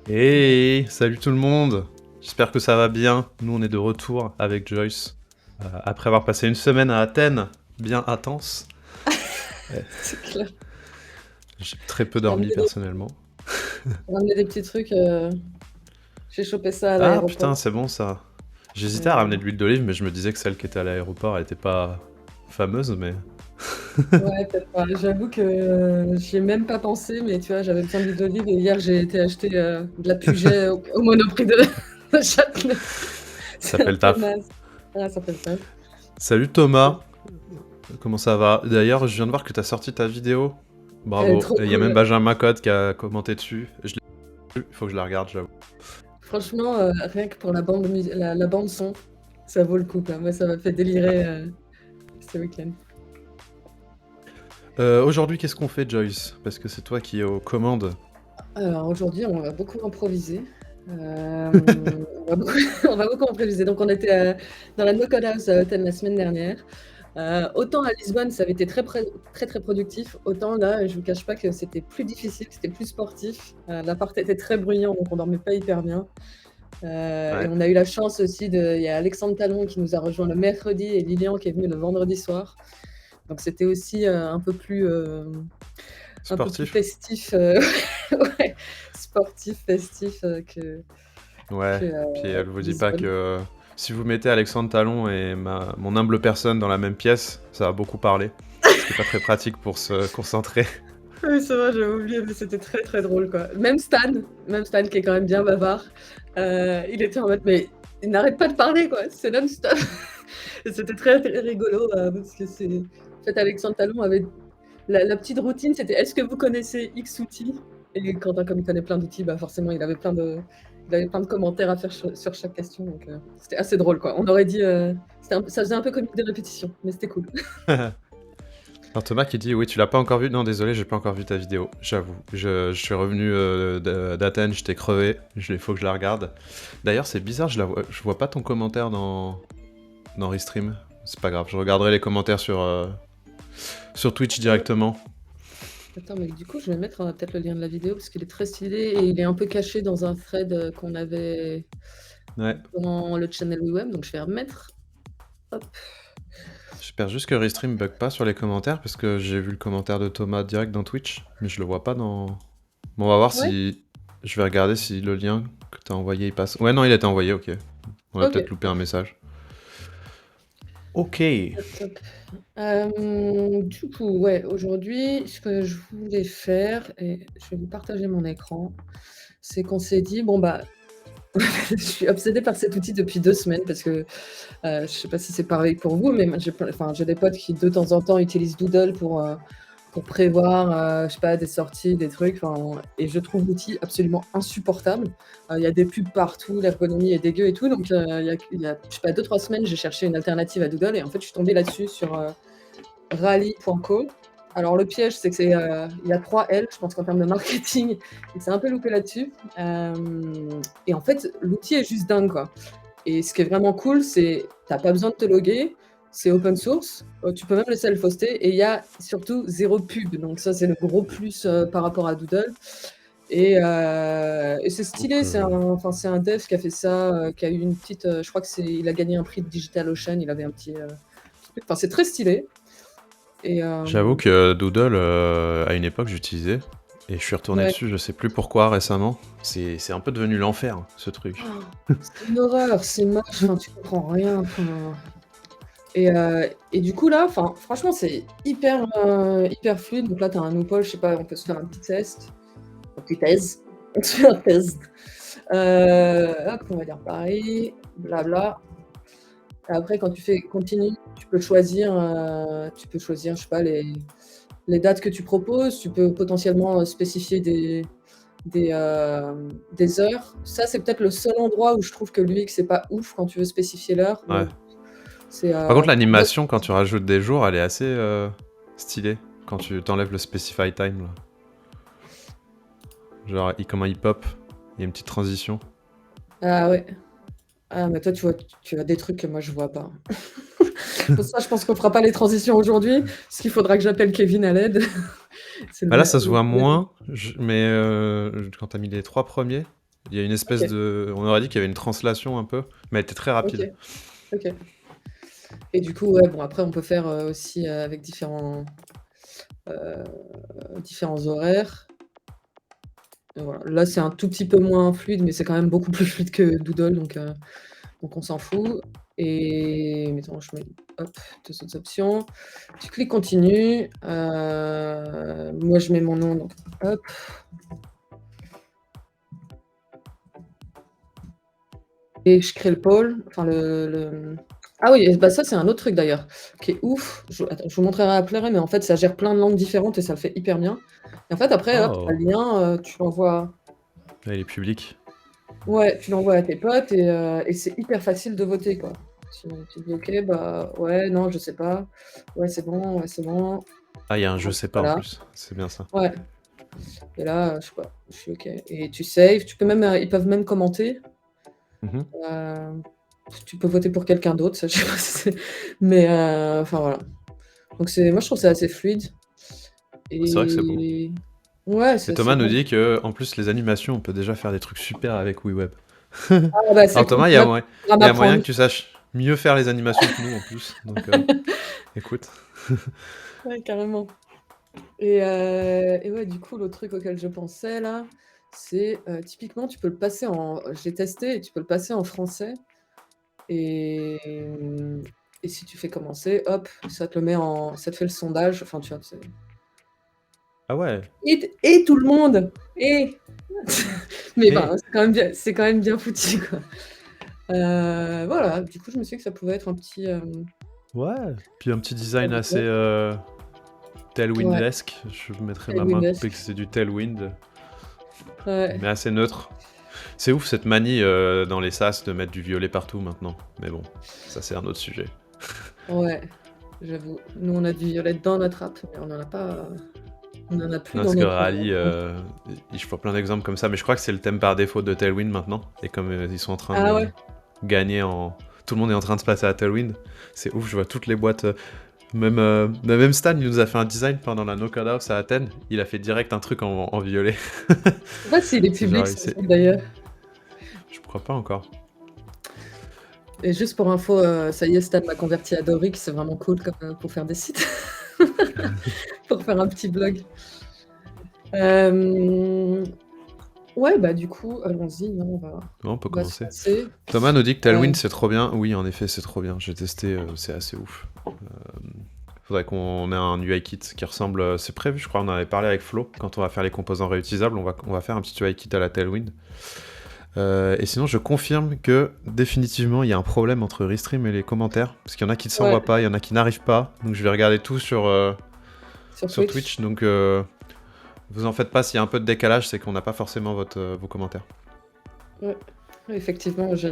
Hey, salut tout le monde. J'espère que ça va bien. Nous, on est de retour avec Joyce. Après avoir passé une semaine à Athènes, bien intense. Euh, C'est clair. J'ai très peu J'ai dormi ramené des, personnellement. j'ai ramené des petits trucs. J'ai chopé ça à Ah putain, l'aéroport. c'est bon ça. J'hésitais à Euh, ramener de l'huile d'olive, mais je me disais que celle qui était à l'aéroport, elle était pas fameuse, mais... ouais, peut-être pas. J'avoue que j'y ai même pas pensé, mais tu vois, j'avais besoin d'huile d'olive et hier j'ai été acheter de la Puget au Monoprix de Châtelet. Ça C'est un s'appelle peu taf. naze. Ah, ça fait le taf. Salut Thomas, comment ça va? D'ailleurs, je viens de voir que t'as sorti ta vidéo. Elle est Bravo. trop Il y a même cool. Benjamin Code qui a commenté dessus. Je l'ai vu, faut que je la regarde, j'avoue. Franchement, rien que pour la bande, la bande son, ça vaut le coup, quoi. Moi, ça m'a fait délirer ce week-end. Aujourd'hui, qu'est-ce qu'on fait, Joyce? Parce que c'est toi qui es aux commandes. Alors aujourd'hui, on va beaucoup improviser. On va beaucoup, on va beaucoup improviser. Donc on était dans la No Code House à Athènes la semaine dernière. Autant à Lisbonne, ça avait été très très productif. Autant là, je vous cache pas que c'était plus difficile, c'était plus sportif. L'appart était très bruyant, donc on dormait pas hyper bien. Et Ouais. on a eu la chance aussi il y a Alexandre Talon qui nous a rejoint le mercredi et Lilian qui est venu le vendredi soir. Donc c'était aussi un peu plus Sportif? festif, ouais, sportif, festif Ouais. que Puis elle vous dit pas que Lisbonne. si vous mettez Alexandre Talon et mon humble personne dans la même pièce, ça va beaucoup parler. Ce qui est pas très pratique pour se concentrer. Oui, c'est vrai, j'avais oublié, mais c'était très très drôle quoi. Même Stan qui est quand même bien bavard, il était en mode mais il n'arrête pas de parler quoi, c'est non-stop. Et c'était très, très rigolo parce que en fait Alexandre Talon avait la petite routine, c'était est-ce que vous connaissez X outil? Et Quentin, comme il connaît plein d'outils, bah forcément il avait plein de commentaires à faire sur chaque question, donc c'était assez drôle quoi. On aurait dit, ça faisait un peu comique de répétition, mais c'était cool. Alors Thomas qui dit oui, tu l'as pas encore vu. Non, désolé, j'ai pas encore vu ta vidéo, j'avoue. Je suis revenu d'Athènes, j'étais crevé, il faut que je la regarde. D'ailleurs, c'est bizarre, je vois pas ton commentaire dans Restream. C'est pas grave, je regarderai les commentaires sur Twitch Euh, directement. Attends, mais du coup, je vais mettre peut-être le lien de la vidéo parce qu'il est très stylé et il est un peu caché dans un thread qu'on avait Ouais. dans le channel WeWeb, donc je vais remettre. Hop. J'espère juste que Restream bug pas sur les commentaires parce que j'ai vu le commentaire de Thomas direct dans Twitch, mais je le vois pas dans. Bon, on va voir Ouais, si. Je vais regarder si le lien que t'as envoyé il passe. Ouais, non, il a été envoyé, ok. On a ok. peut-être loupé un message. Ok. Top, top. Du coup, ouais, aujourd'hui, ce que je voulais faire, et je vais vous partager mon écran, c'est qu'on s'est dit, bon, bah, je suis obsédée par cet outil depuis 2 semaines parce que je sais pas si c'est pareil pour vous, mais moi, j'ai des potes qui de temps en temps utilisent Doodle pour prévoir, je sais pas, des sorties, des trucs. Et je trouve l'outil absolument insupportable. Il y a des pubs partout, l'ergonomie est dégueu et tout. Donc, je sais pas, 2, 3 semaines, j'ai cherché une alternative à Doodle et en fait, je suis tombée là-dessus sur rally.co. Alors, le piège, c'est que il y a 3 L, je pense qu'en termes de marketing, il s'est un peu loupé là-dessus. Et en fait, l'outil est juste dingue, quoi. Et ce qui est vraiment cool, c'est t'as pas besoin de te loguer, c'est open source, tu peux même le self-hoster et il y a surtout zéro pub. Donc ça, c'est le gros plus par rapport à Doodle. Et c'est stylé, Donc, c'est un dev qui a fait ça, qui a eu une petite, je crois il a gagné un prix de DigitalOcean, il avait un petit truc. Enfin, c'est très stylé. Et j'avoue que Doodle, à une époque, j'utilisais. Et je suis retourné ouais. dessus, je sais plus pourquoi récemment. C'est un peu devenu l'enfer, ce truc. Oh, c'est une horreur, c'est moche, enfin, tu comprends rien. Et du coup, là, enfin, franchement, c'est hyper fluide. Donc là, tu as un oupol, je sais pas, on peut se faire un petit test. Un petit test. On se fait un test. Hop, on va dire pareil, blabla. Et après, quand tu fais continue, tu peux choisir, je sais pas, les dates que tu proposes. Tu peux potentiellement spécifier des heures. Ça, c'est peut-être le seul endroit où je trouve que l'UX, c'est pas ouf quand tu veux spécifier l'heure. Mais Ouais. bon, c'est Par contre, pour moi. l'animation, quand tu rajoutes des jours, elle est assez stylée. Quand tu t'enlèves le specify time, là. Genre, comment il pop, il y a une petite transition. Ah ouais. Ah, mais toi, tu as des trucs que moi, je vois pas. Pour ça, je pense qu'on fera pas les transitions aujourd'hui, parce qu'il faudra que j'appelle Kevin à l'aide. C'est Bah là, ça se le voit vrai. moins, mais quand t'as mis les trois premiers, Il y a une espèce OK, de... On aurait dit qu'il y avait une translation un peu, mais elle était très OK, rapide. OK. Et du coup, ouais, bon après on peut faire, aussi, avec heu, différents horaires. Et voilà. Là, c'est un tout petit peu moins fluide, mais c'est quand même beaucoup plus fluide que Doodle, donc on s'en fout. Et mettons, je mets hop, 2 autres options. Tu cliques continue. Moi, je mets mon nom, donc hop, et je crée le pôle, enfin ah oui, et bah, ça, c'est un autre truc d'ailleurs, qui est ouf. Attends, je vous montrerai après, mais en fait, ça gère plein de langues différentes et ça le fait hyper bien. Et en fait, après, hop, tu as Oh, le lien, tu l'envoies. là, il est public. Ouais, tu l'envoies à tes potes et c'est hyper facile de voter, quoi. Tu dis: «OK, bah, ouais, non, je sais pas. Ouais, c'est bon. Ah, il y a un je sais pas en Voilà». plus, c'est bien ça. Ouais, et là, je sais pas, je suis OK et tu saves. Tu peux même, ils peuvent même commenter. Mhm. Heu, Tu peux voter pour quelqu'un d'autre, ça, je sais pas si c'est mais enfin, voilà. Donc moi, je trouve ça assez fluide C'est vrai que c'est beau. et ouais, Et c'est Thomas assez nous bon. dit que en plus les animations, on peut déjà faire des trucs super avec WeWeb. Ah bah, c'est Alors cool, Thomas, tu vas il y a moyen m'apprendre. que tu saches mieux faire les animations que nous en plus. Donc écoute. Ouais, carrément. Et ouais, du coup, l'autre truc auquel je pensais là, c'est, typiquement, tu peux le passer en j'ai testé et tu peux le passer en français et et si tu fais commencer, hop, ça te fait le sondage, enfin, tu vois, c'est Ah ouais. et tout le monde! Et mais Et ben, c'est quand même bien foutu, quoi. Voilà, du coup, je me suis dit que ça pouvait être un petit, ouais. Puis un petit design assez avantage. Ouais, Tailwind-esque. Je mettrais ma main coupée que Tailwind-esque. c'est du Tailwind, mais Ouais, assez neutre. C'est ouf cette manie dans les sas de mettre du violet partout maintenant. Mais bon, ça c'est un autre sujet. ouais, j'avoue. Nous, on a du violet dans notre app, mais on en a plus Non, dans parce que notre Rally, compte. je vois plein d'exemples comme ça, mais je crois que c'est le thème par défaut de Tailwind maintenant. Et comme ils sont en train Ah de ouais? gagner en. Tout le monde est en train de se passer à Tailwind. C'est ouf, je vois toutes les boîtes. Même Stan, il nous a fait un design pendant la No Code House à Athènes. Il a fait direct un truc en violet. Je sais pas s'il est C'est public genre, son truc d'ailleurs. je crois pas encore. Et juste pour info, ça y est, Stan m'a converti à Doric, c'est vraiment cool comme, pour faire des sites. Pour faire un petit blog. Hem, ouais, bah, du coup, allons-y, non, Bon, on peut on va se commencer. lancer. Thomas nous dit que Heu, Tailwind c'est trop bien. Oui, en effet, c'est trop bien. J'ai testé, c'est assez ouf. Faudrait qu'on ait un UI kit qui ressemble. C'est prévu, je crois. On en avait parlé avec Flo. Quand on va faire les composants réutilisables, on va faire un petit UI kit à la Tailwind. Et sinon, je confirme que définitivement, il y a un problème entre Restream et les commentaires. Parce qu'il y en a qui ne ouais, s'envoient pas, il y en a qui n'arrivent pas. Donc je vais regarder tout sur sur Twitch. Twitch. Donc vous en faites pas, s'il y a un peu de décalage, c'est qu'on n'a pas forcément vos commentaires. Ouais, ouais, effectivement, j'ai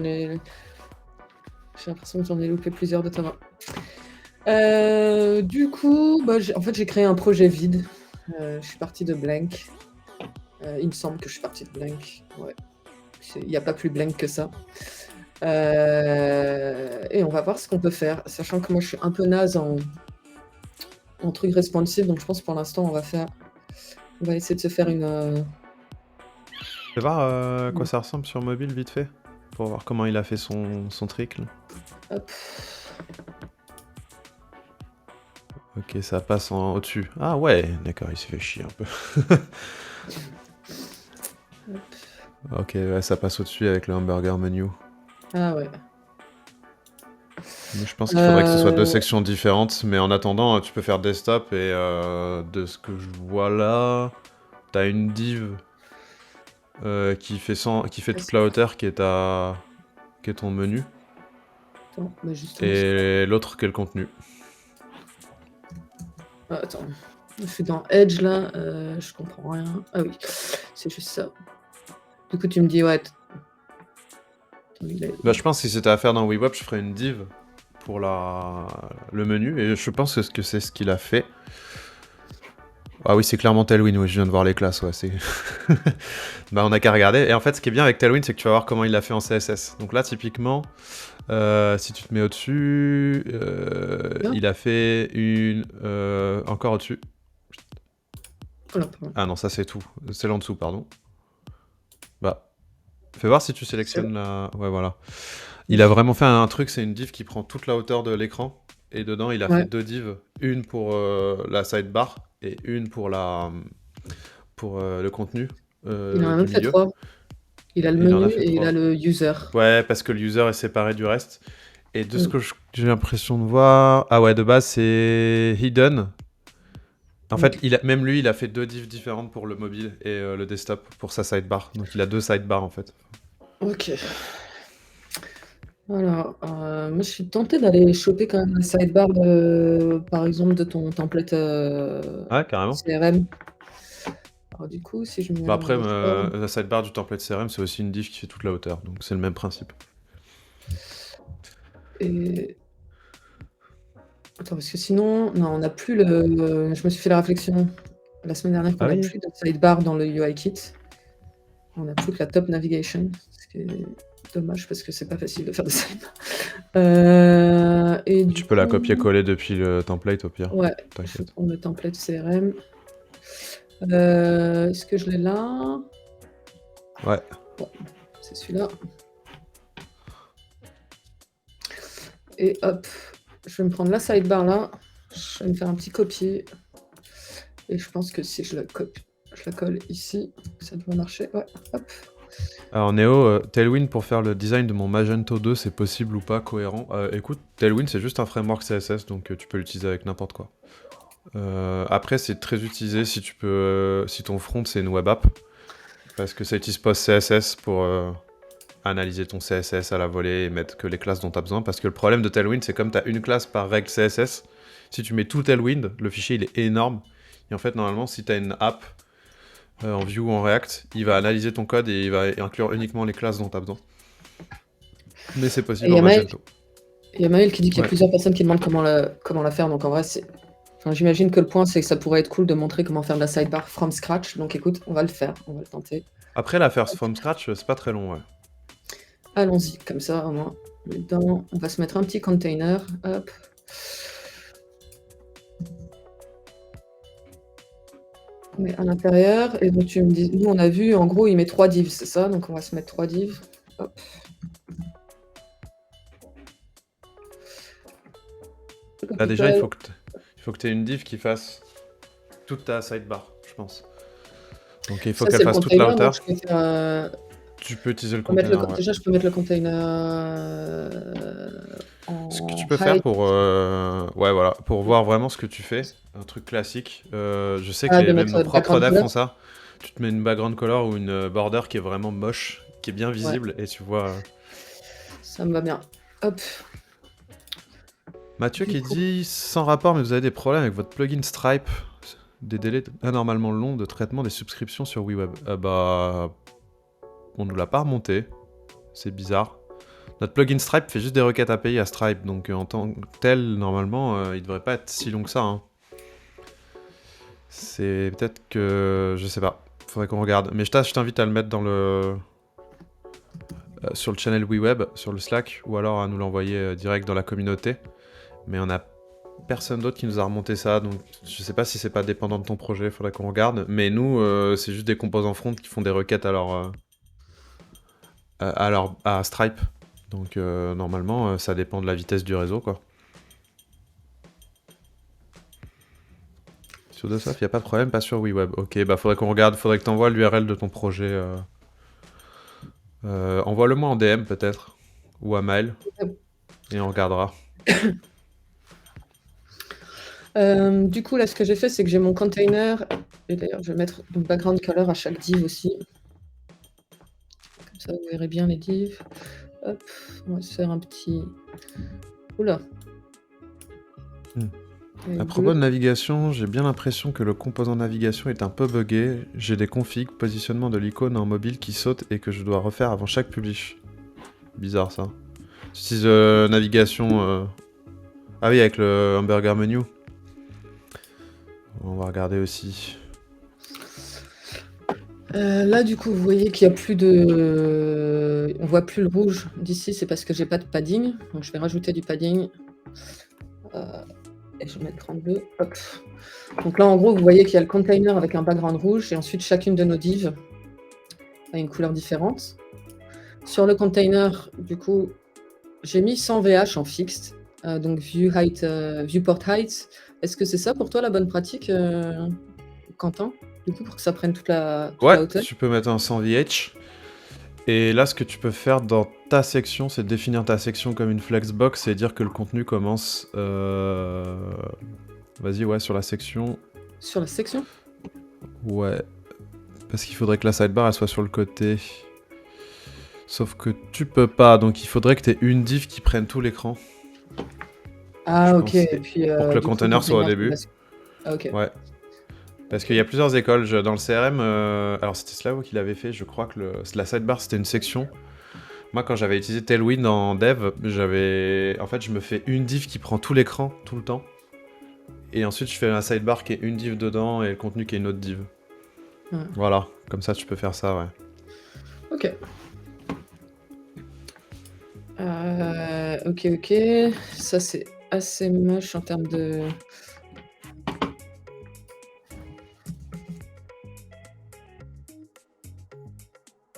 l'impression que j'en ai loupé plusieurs de Thomas. Du coup, bah, en fait, j'ai créé un projet vide. Je suis partie de blank. Il me semble que je suis partie de blank. Ouais, il y a pas plus blank que ça. Et on va voir ce qu'on peut faire, sachant que moi, je suis un peu naze en truc responsive, donc je pense pour l'instant, on va essayer de se faire une, Je vais voir à quoi ça ressemble sur mobile vite fait. Pour voir comment il a fait son trick. Là. hop, Ok, ça passe au-dessus. Ah ouais, d'accord, il s'est fait chier un peu. hop. Ok, ouais, ça passe au-dessus avec le hamburger menu. Ah ouais. Mais je pense qu'il faudrait que ce soit deux Heu, sections différentes. Mais en attendant, tu peux faire desktop et de ce que je vois là, t'as une div qui fait toute est-ce la hauteur qui est ton menu. attends, mais justement, c'est pas Et l'autre qui est le contenu. attends, je suis dans Edge là, je comprends rien. Ah oui, c'est juste ça. Du coup, tu me dis, ouais, il est Bah, je pense que si c'était à faire dans WeWeb, je ferais une div pour le menu. Et je pense que c'est ce qu'il a fait. Ah oui, c'est clairement Tailwind, oui, je viens de voir les classes, ouais, c'est... Bah on a qu'à regarder. Et en fait, ce qui est bien avec Tailwind, c'est que tu vas voir comment il l'a fait en CSS. Donc là, typiquement, si tu te mets au-dessus, bien. il a fait une... encore au-dessus. Oh là, pardon. Ah non, ça c'est tout. C'est l'en dessous, pardon. Bah. Fais voir si tu C'est sélectionnes la... Ouais, voilà. Il a vraiment fait un truc, c'est une div qui prend toute la hauteur de l'écran. Et dedans, il a fait ouais, 2 divs. Une pour la sidebar et une pour le contenu il en a du même fait milieu. 3. Il a le Et il en a menu fait et il a 3. le user. Ouais, parce que le user est séparé du reste. Et de ce Mmh. que j'ai l'impression de voir... Ah ouais, de base, c'est hidden. En Ouais. fait, même lui, il a fait 2 divs différentes pour le mobile et le desktop pour sa sidebar. Donc il a 2 sidebars en fait. OK. Alors, moi, je suis tentée d'aller choper quand même la sidebar, par exemple, de ton template, Ouais, carrément. CRM. Alors du coup, si je me mets Bah dans après, dashboard la sidebar du template CRM, c'est aussi une div qui fait toute la hauteur. Donc c'est le même principe. et attends, parce que sinon non, on n'a plus le je me suis fait la réflexion la semaine dernière qu'on Ah n'a oui. plus de sidebar dans le UI Kit. On n'a plus que la top navigation, ce qui est dommage parce que c'est pas facile de faire des sidebars. Et du Tu peux la coup copier-coller depuis le template au pire. ouais, je vais T'inquiète. prendre le template CRM. Est-ce que je l'ai là? Ouais. Ouais, c'est celui-là. Et hop, je vais me prendre la sidebar là, je vais me faire un petit copier et je pense que si je la colle ici, ça devrait marcher. Ouais, hop. Alors Néo, Tailwind pour faire le design de mon Magento 2, c'est possible ou pas cohérent? Écoute, Tailwind c'est juste un framework CSS, donc tu peux l'utiliser avec n'importe quoi. Après, c'est très utilisé si ton front c'est une web app, parce que ça utilise PostCSS pour analyser ton CSS à la volée et mettre que les classes dont tu as besoin. Parce que le problème de Tailwind, c'est comme tu as une classe par règle CSS, si tu mets tout Tailwind, le fichier il est énorme. Et en fait, normalement, si tu as une app en Vue ou en React, il va analyser ton code et il va inclure uniquement les classes dont tu as besoin. Mais c'est Et il possible y en a Maël, Magento. il y a Maël qui dit qu'il y a Ouais. plusieurs personnes qui demandent comment la faire. Donc en vrai, enfin, j'imagine que le point, c'est que ça pourrait être cool de montrer comment faire de la sidebar from scratch. Donc écoute, on va le faire, on va le tenter. Après, la faire from scratch, c'est pas très long, ouais. Allons-y, comme ça, au moins. Dedans, on va se mettre un petit container. Hop. On met à l'intérieur. Et donc tu me dis, nous on a vu, en gros, il met 3 divs, c'est ça? Donc on va se mettre 3 divs. Hop. Là, déjà, il faut que tu aies une div qui fasse toute ta sidebar, je pense. Donc il faut Ça, qu'elle c'est le fasse toute la container, donc hauteur. je peux faire. Tu peux utiliser le Je peux mettre container, ouais. déjà, je peux mettre le container Ce que tu en peux faire height. pour, ouais, voilà, pour voir vraiment ce que tu fais, un truc classique. Je sais que Ah, de même mettre nos propres background devs color. font ça. Tu te mets une background color ou une border qui est vraiment moche, qui est bien Ouais, visible, et tu vois. ça me va bien. Hop. Mathieu Du qui coup, dit sans rapport, mais vous avez des problèmes avec votre plugin Stripe, des délais anormalement longs de traitement des subscriptions sur WeWeb. Bah, on nous l'a pas remonté. C'est bizarre. Notre plugin Stripe fait juste des requêtes API à Stripe, donc en tant que tel, normalement, il devrait pas être si long que ça. Hein. C'est peut-être que... Je sais pas. Faudrait qu'on regarde. Mais je t'invite à le mettre dans le... sur le channel WeWeb, sur le Slack, ou alors à nous l'envoyer direct dans la communauté. Mais on a personne d'autre qui nous a remonté ça, donc je sais pas si c'est pas dépendant de ton projet, faudrait qu'on regarde. Mais nous, c'est juste des composants front qui font des requêtes à Stripe. Donc normalement, ça dépend de la vitesse du réseau, quoi. Sur DOSOF, y a pas de problème, pas sur WeWeb. Ok, bah faudrait qu'on regarde, faudrait que t'envoies l'URL de ton projet. Envoie-le-moi en DM peut-être, ou à mail, et on regardera. du coup, là, ce que j'ai fait, c'est que j'ai mon container. Et d'ailleurs, je vais mettre une background color à chaque div aussi. Comme ça, vous verrez bien les divs. Hop, on va se faire un petit. Oula. À propos de navigation, j'ai bien l'impression que le composant navigation est un peu buggé. J'ai des configs, positionnement de l'icône en mobile qui saute et que je dois refaire avant chaque publish. Bizarre ça. J'utilise navigation... Ah oui, avec le hamburger menu. On va regarder aussi. Là, du coup, vous voyez qu'il y a plus de. On voit plus le rouge d'ici, c'est parce que j'ai pas de padding. Donc, je vais rajouter du padding. Et je vais mettre 32. Hop. Donc là, en gros, vous voyez qu'il y a le container avec un background rouge et ensuite chacune de nos divs a une couleur différente. Sur le container, du coup, j'ai mis 100 VH en fixe, donc viewport height. Est-ce que c'est ça pour toi la bonne pratique, Quentin? Du coup, pour que ça prenne toute la Ouais, hauteur? tu peux mettre un 100 VH. Et là, ce que tu peux faire dans ta section, c'est définir ta section comme une flexbox et dire que le contenu commence. Vas-y, ouais, sur la section. Sur la section? Ouais. Parce qu'il faudrait que la sidebar elle soit sur le côté. Sauf que tu peux pas, donc il faudrait que tu aies une div qui prenne tout l'écran. Ah, Je ok. pense. Et puis, Pour que le du coup, container soit au container qui début. bascule. Ah, ok. Ouais. Parce Ok. qu'il y a plusieurs écoles. Dans le CRM, alors c'était Slavo qui l'avait fait, je crois que la sidebar c'était une section. Moi, quand j'avais utilisé Tailwind en dev, en fait, je me fais une div qui prend tout l'écran, tout le temps. Et ensuite, je fais la sidebar qui est une div dedans et le contenu qui est une autre div. Ouais. Voilà, comme ça, tu peux faire ça, ouais. Ok. Ok. Ça, c'est assez moche en termes de...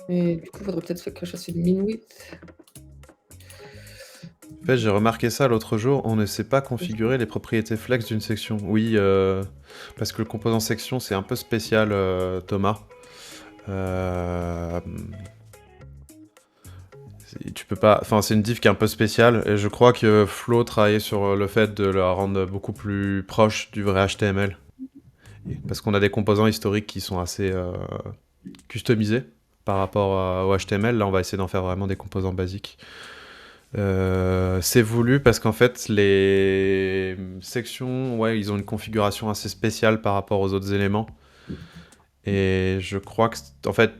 Mais du coup, il faudrait peut-être que je fasse une min-width. En fait, j'ai remarqué ça l'autre jour, on ne sait pas configurer les propriétés flex d'une section. Oui, parce que le composant section, c'est un peu spécial, Thomas. Tu peux pas... Enfin, c'est une div qui est un peu spéciale, et je crois que Flo travaillait sur le fait de la rendre beaucoup plus proche du vrai HTML. Parce qu'on a des composants historiques qui sont assez customisés par rapport au HTML. Là, on va essayer d'en faire vraiment des composants basiques. C'est voulu parce qu'en fait, les sections, ouais, ils ont une configuration assez spéciale par rapport aux autres éléments. Et je crois que, en fait,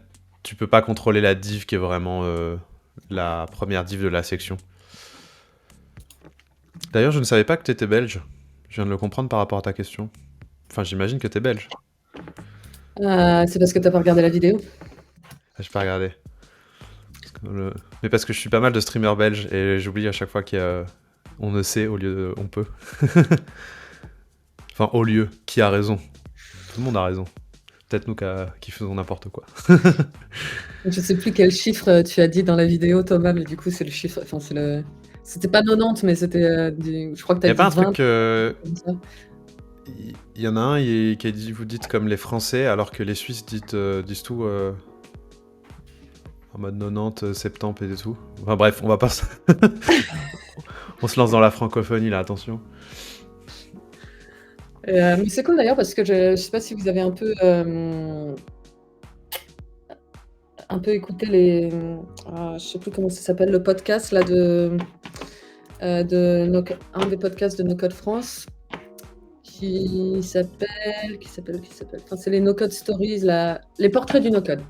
tu peux pas contrôler la div qui est vraiment la première div de la section. D'ailleurs, je ne savais pas que tu étais belge. Je viens de le comprendre par rapport à ta question. Enfin, j'imagine que tu es belge. C'est parce que t'as pas regardé la vidéo. Ah, j'ai pas regardé. Mais parce que je suis pas mal de streamers belges et j'oublie à chaque fois on ne sait au lieu de on peut. Enfin, au lieu, qui a raison? Tout le monde a raison. Peut-être nous qui faisons n'importe quoi. Je sais plus quel chiffre tu as dit dans la vidéo, Thomas, mais du coup, c'est le chiffre. Enfin, c'est le. C'était pas 90, mais c'était. Je crois que t'as Y a dit pas un 20. truc. Comme ça. Il y en a un qui a dit vous dites comme les Français alors que les Suisses disent tout en mode 90, 70 et tout. Enfin bref, on va pas. On se lance dans la francophonie là, attention. Mais c'est cool d'ailleurs parce que je sais pas si vous avez un peu écouté je sais plus comment ça s'appelle, le podcast là un des podcasts de No Code France qui s'appelle. Enfin, c'est les No Code Stories, les portraits du No Code.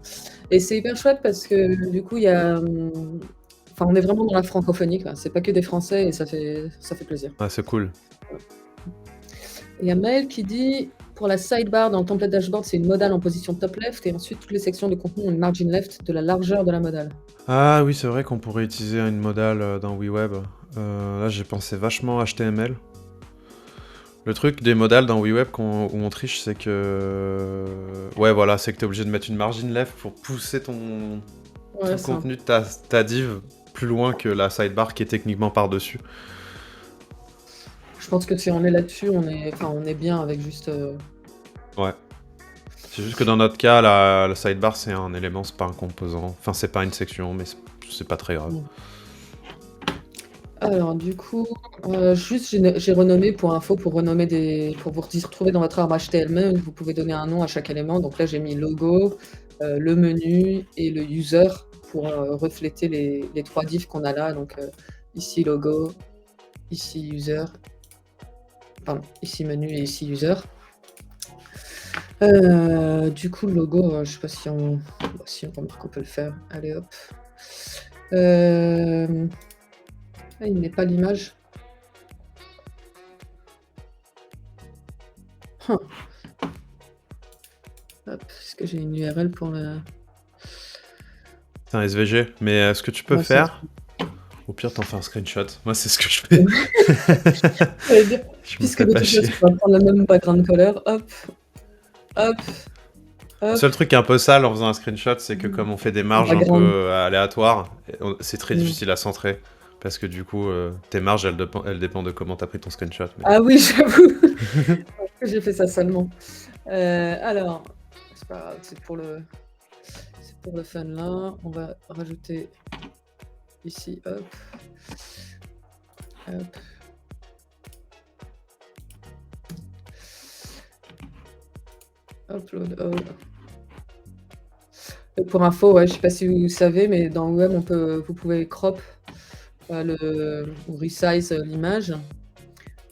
Et c'est hyper chouette parce que du coup, il y a. Enfin, on est vraiment dans la francophonie, quoi. C'est pas que des Français et ça fait plaisir. Ah, c'est cool. Il y a Maël qui dit pour la sidebar dans le template dashboard, c'est une modale en position top left et ensuite toutes les sections de contenu ont une margin left de la largeur de la modale. Ah oui, c'est vrai qu'on pourrait utiliser une modale dans WeWeb. Là, j'ai pensé vachement HTML. Le truc des modales dans WeWeb où on triche, c'est que... Ouais, voilà, c'est que t'es obligé de mettre une margin left pour pousser tout le contenu de ta div plus loin que la sidebar qui est techniquement par-dessus. Je pense que si on est là-dessus, on est bien avec juste... Ouais. C'est juste que dans notre cas, la sidebar, c'est un élément, c'est pas un composant. Enfin, c'est pas une section, mais c'est pas très grave. Alors, du coup, juste, j'ai renommé pour info, pour vous retrouver dans votre arbre HTML, vous pouvez donner un nom à chaque élément. Donc là, j'ai mis logo, le menu et le user pour refléter les trois diffs qu'on a là. Donc ici logo, ici user, pardon, ici menu et ici user. Du coup, le logo, je sais pas si on remarque qu'on peut le faire. Allez hop. Il n'est pas l'image. Hop, est-ce que j'ai une URL pour le... C'est un SVG, mais ce que tu peux faire... Au pire, t'en fais un screenshot. Moi, c'est ce que je fais. Puisque de toute façon, on va prendre le même background color. Hop. Le Hop, seul truc qui est un peu sale en faisant un screenshot, c'est que comme on fait des en marges un peu background. aléatoires, c'est très Mmh. difficile à centrer. Parce que du coup, tes marges, elles dépendent de comment t'as pris ton screenshot. Mais... Ah oui, j'avoue. J'ai fait ça seulement. Alors, c'est pas grave, c'est pour le fun là. On va rajouter ici, hop, hop. Upload all. Et pour info, ouais, je sais pas si vous savez, mais dans le web, vous pouvez crop ou resize l'image.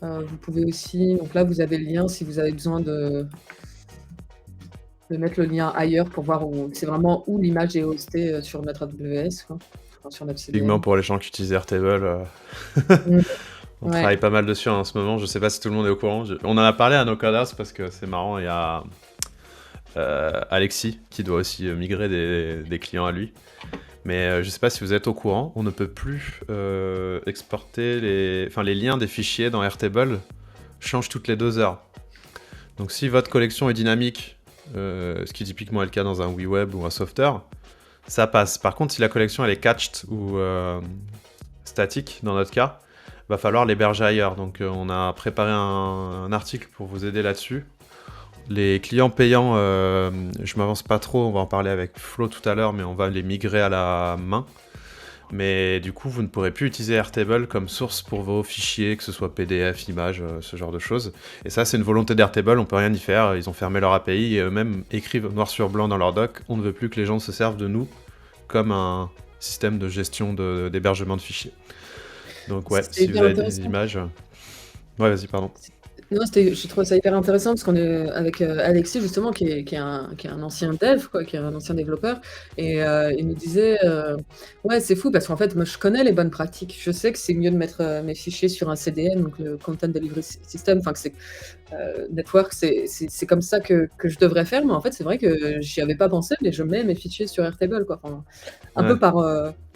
Vous pouvez aussi, donc là, vous avez le lien si vous avez besoin de mettre le lien ailleurs pour voir où c'est vraiment où l'image est hostée sur notre AWS, quoi, enfin, sur notre Typiquement CDN. pour les gens qui utilisent Airtable, Mmh, on ouais. travaille pas mal dessus en ce moment. Je sais pas si tout le monde est au courant. On en a parlé à nos coders parce que c'est marrant. Il y a Alexis qui doit aussi migrer des clients à lui. Mais je sais pas si vous êtes au courant, on ne peut plus exporter les liens des fichiers dans Airtable changent toutes les 2 heures. Donc si votre collection est dynamique, ce qui typiquement est le cas dans un WeWeb ou un Software, ça passe. Par contre, si la collection elle est cached ou statique, dans notre cas, va falloir l'héberger ailleurs. Donc on a préparé un article pour vous aider là-dessus. Les clients payants, je m'avance pas trop, on va en parler avec Flo tout à l'heure, mais on va les migrer à la main. Mais du coup, vous ne pourrez plus utiliser Airtable comme source pour vos fichiers, que ce soit PDF, images, ce genre de choses. Et ça, c'est une volonté d'Airtable, on peut rien y faire. Ils ont fermé leur API et eux-mêmes écrivent noir sur blanc dans leur doc, on ne veut plus que les gens se servent de nous comme un système de gestion d'hébergement de fichiers. Donc ouais, C'est si vous hyper avez des intéressant. images... Ouais, vas-y, pardon. Non, je trouve ça hyper intéressant parce qu'on est avec Alexis justement qui est un ancien dev quoi, qui est un ancien développeur et il nous disait ouais c'est fou parce qu'en fait moi je connais les bonnes pratiques, je sais que c'est mieux de mettre mes fichiers sur un CDN donc le Content Delivery System, enfin que c'est network c'est comme ça que je devrais faire mais en fait c'est vrai que j'y avais pas pensé mais je mets mes fichiers sur Airtable quoi, enfin, un peu Ouais. par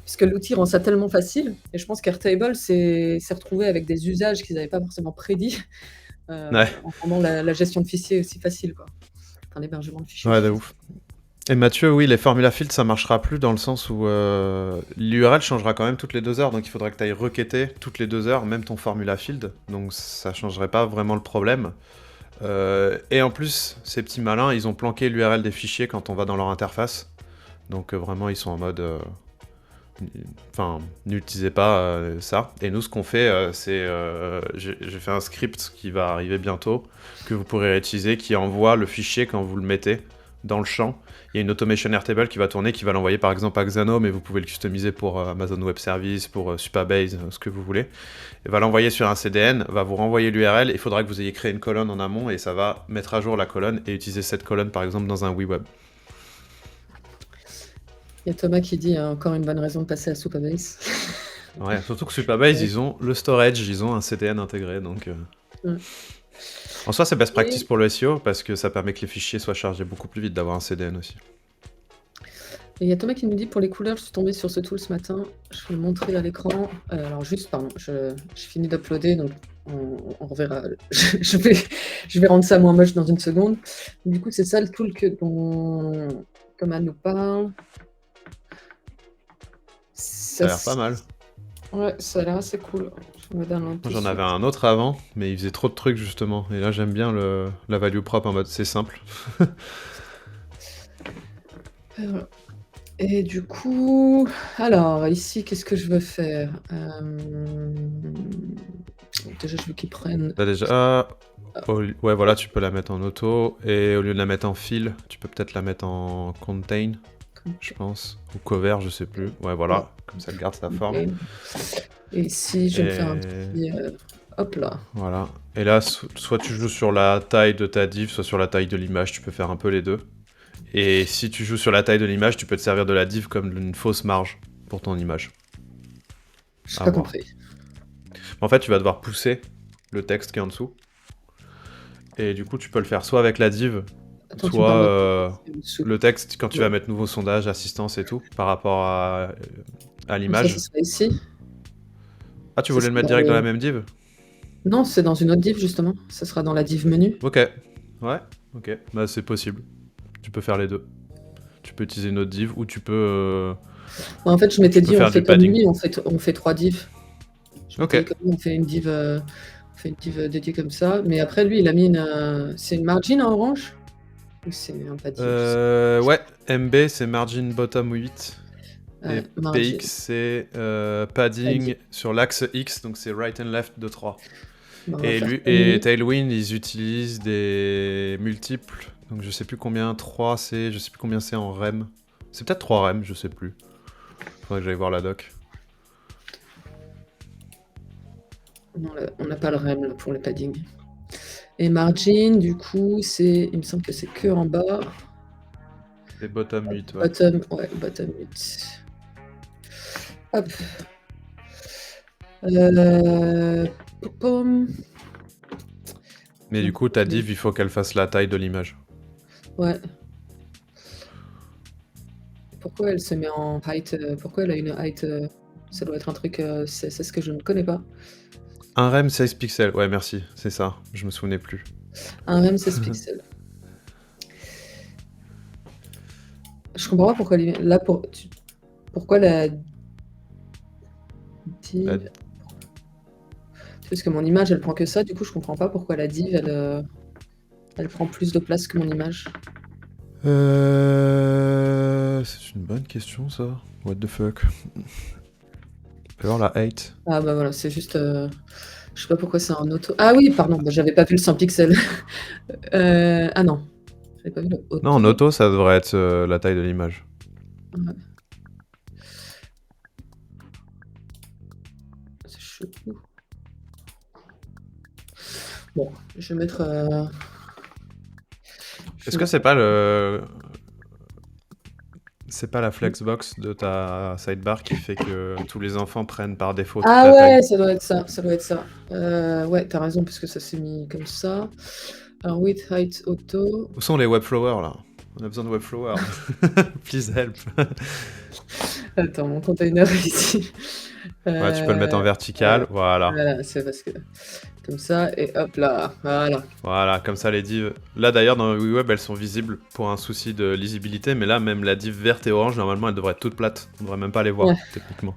puisque l'outil rend ça tellement facile et je pense qu'Airtable s'est retrouvé avec des usages qu'ils n'avaient pas forcément prédits. Ouais, En rendant la gestion de fichiers aussi facile, quoi. Enfin, l'hébergement de fichiers ouais, aussi de facile. ouf. Et Mathieu, oui, les formula fields, ça marchera plus dans le sens où l'URL changera quand même toutes les 2 heures, donc il faudra que tu ailles requêter toutes les 2 heures, même ton formula field, donc ça changerait pas vraiment le problème. Et en plus, ces petits malins, ils ont planqué l'URL des fichiers quand on va dans leur interface, donc vraiment ils sont en mode... Enfin, n'utilisez pas ça. Et nous, ce qu'on fait, c'est... j'ai fait un script qui va arriver bientôt, que vous pourrez réutiliser, qui envoie le fichier quand vous le mettez dans le champ. Il y a une automation Airtable qui va tourner, qui va l'envoyer par exemple à Xano, mais vous pouvez le customiser pour Amazon Web Service, pour Supabase, ce que vous voulez. Il va l'envoyer sur un CDN, va vous renvoyer l'URL, il faudra que vous ayez créé une colonne en amont, et ça va mettre à jour la colonne et utiliser cette colonne par exemple dans un WeWeb. Il y a Thomas qui dit encore une bonne raison de passer à Supabase. Ouais, surtout que Supabase, Ouais. ils ont le storage, ils ont un CDN intégré, donc... Ouais. En soi, c'est best practice Et, pour le SEO parce que ça permet que les fichiers soient chargés beaucoup plus vite d'avoir un CDN aussi. et il y a Thomas qui nous dit pour les couleurs, je suis tombée sur ce tool ce matin. Je vais le montrer à l'écran. Alors juste, pardon, je finis d'uploader, donc on reverra. Je vais rendre ça moins moche dans une seconde. Du coup, c'est ça le tool dont Thomas nous parle. Ça a l'air pas mal. Ouais, ça a l'air assez cool. Je me download Moi, tout de j'en avais suite. un autre avant, mais il faisait trop de trucs justement. Et là, j'aime bien la value propre en mode c'est simple. Voilà. Et du coup, alors ici, qu'est-ce que je veux faire déjà, je veux qu'ils prennent. Là déjà, ouais, voilà, tu peux la mettre en auto. Et au lieu de la mettre en fil, tu peux peut-être la mettre en contain, je pense. Ou cover, je sais plus. Ouais, voilà, comme ça, elle garde sa forme. Et ici, je vais me faire un Et petit. Hop là. voilà. Et là, soit tu joues sur la taille de ta div, soit sur la taille de l'image. Tu peux faire un peu les deux. Et si tu joues sur la taille de l'image, tu peux te servir de la div comme une fausse marge pour ton image. J'ai À pas voir. compris. En fait, tu vas devoir pousser le texte qui est en dessous. Et du coup, tu peux le faire soit avec la div, Attends, tu me soit parles de dessous. le texte quand tu vas Ouais. mettre nouveau sondage, assistance et tout, par rapport à Donc ça, ce l'image. serait ici. Ah, tu Ce voulais le serait mettre dans direct dans la le... même div? Non, c'est dans une autre div, justement. Ce sera dans la div menu. Ok. Ouais, ok. Bah, c'est possible. Tu peux faire les deux. Tu peux utiliser une autre div ou tu peux, En fait, je m'étais tu peux dit, on faire du fait comme padding. lui, on fait 3 divs. Je m'étais dit, Ok. comme lui, on fait une div dédiée comme ça. Mais après, lui, il a mis c'est une margin en orange? Ou c'est un pas div? Ouais, MB c'est margin bottom 8 et Margin, PX c'est pas div. padding sur l'axe X, donc c'est right and left de 3. Bon, on va Et faire lui comme et lui. Tailwind ils utilisent des multiples, donc je sais plus combien 3 c'est, je sais plus combien c'est en rem. C'est peut-être 3 rem, je sais plus. Faudrait que j'aille voir la doc. Non, on n'a pas le rem là, pour le padding. Et margin, du coup, il me semble que c'est que en bas. Et bottom 8, ouais. Bottom 8. Hop. Pom. Mais du coup ta div il faut qu'elle fasse la taille de l'image. Ouais. Pourquoi elle se met en height? Pourquoi elle a une height? Ça doit être un truc, c'est ce que je ne connais pas. Un rem 16 pixels, ouais merci, c'est ça, je me souvenais plus. Un rem 16 pixels. Je comprends pas pourquoi là pourquoi la div. Parce que mon image elle prend que ça, du coup je comprends pas pourquoi la div elle prend plus de place que mon image. C'est une bonne question ça. What the fuck. Alors la 8. Ah bah voilà, c'est juste. Je sais pas pourquoi c'est en auto. Ah oui, pardon, bah, j'avais pas vu le 100 pixels. Ah non, j'avais pas vu le Non, en auto. auto ça devrait être la taille de l'image. Ouais. C'est chelou. Bon, je vais mettre. Est-ce que c'est pas le. C'est pas la flexbox de ta sidebar qui fait que tous les enfants prennent par défaut toute Ah la taille? ouais, ça doit être ça, ça doit être ça. Ouais, t'as raison, puisque ça s'est mis comme ça. Alors, width, height, auto. Où sont les webflowers là? On a besoin de webflowers. Please help. Attends, mon container est ici. Ouais, tu peux le mettre en vertical, voilà. Voilà, c'est parce que. Comme ça, et hop là, voilà. Voilà, comme ça les divs. Là d'ailleurs dans le WeWeb elles sont visibles pour un souci de lisibilité, mais là même la div verte et orange normalement elle devrait être toute plate. On devrait même pas les voir Ouais. techniquement.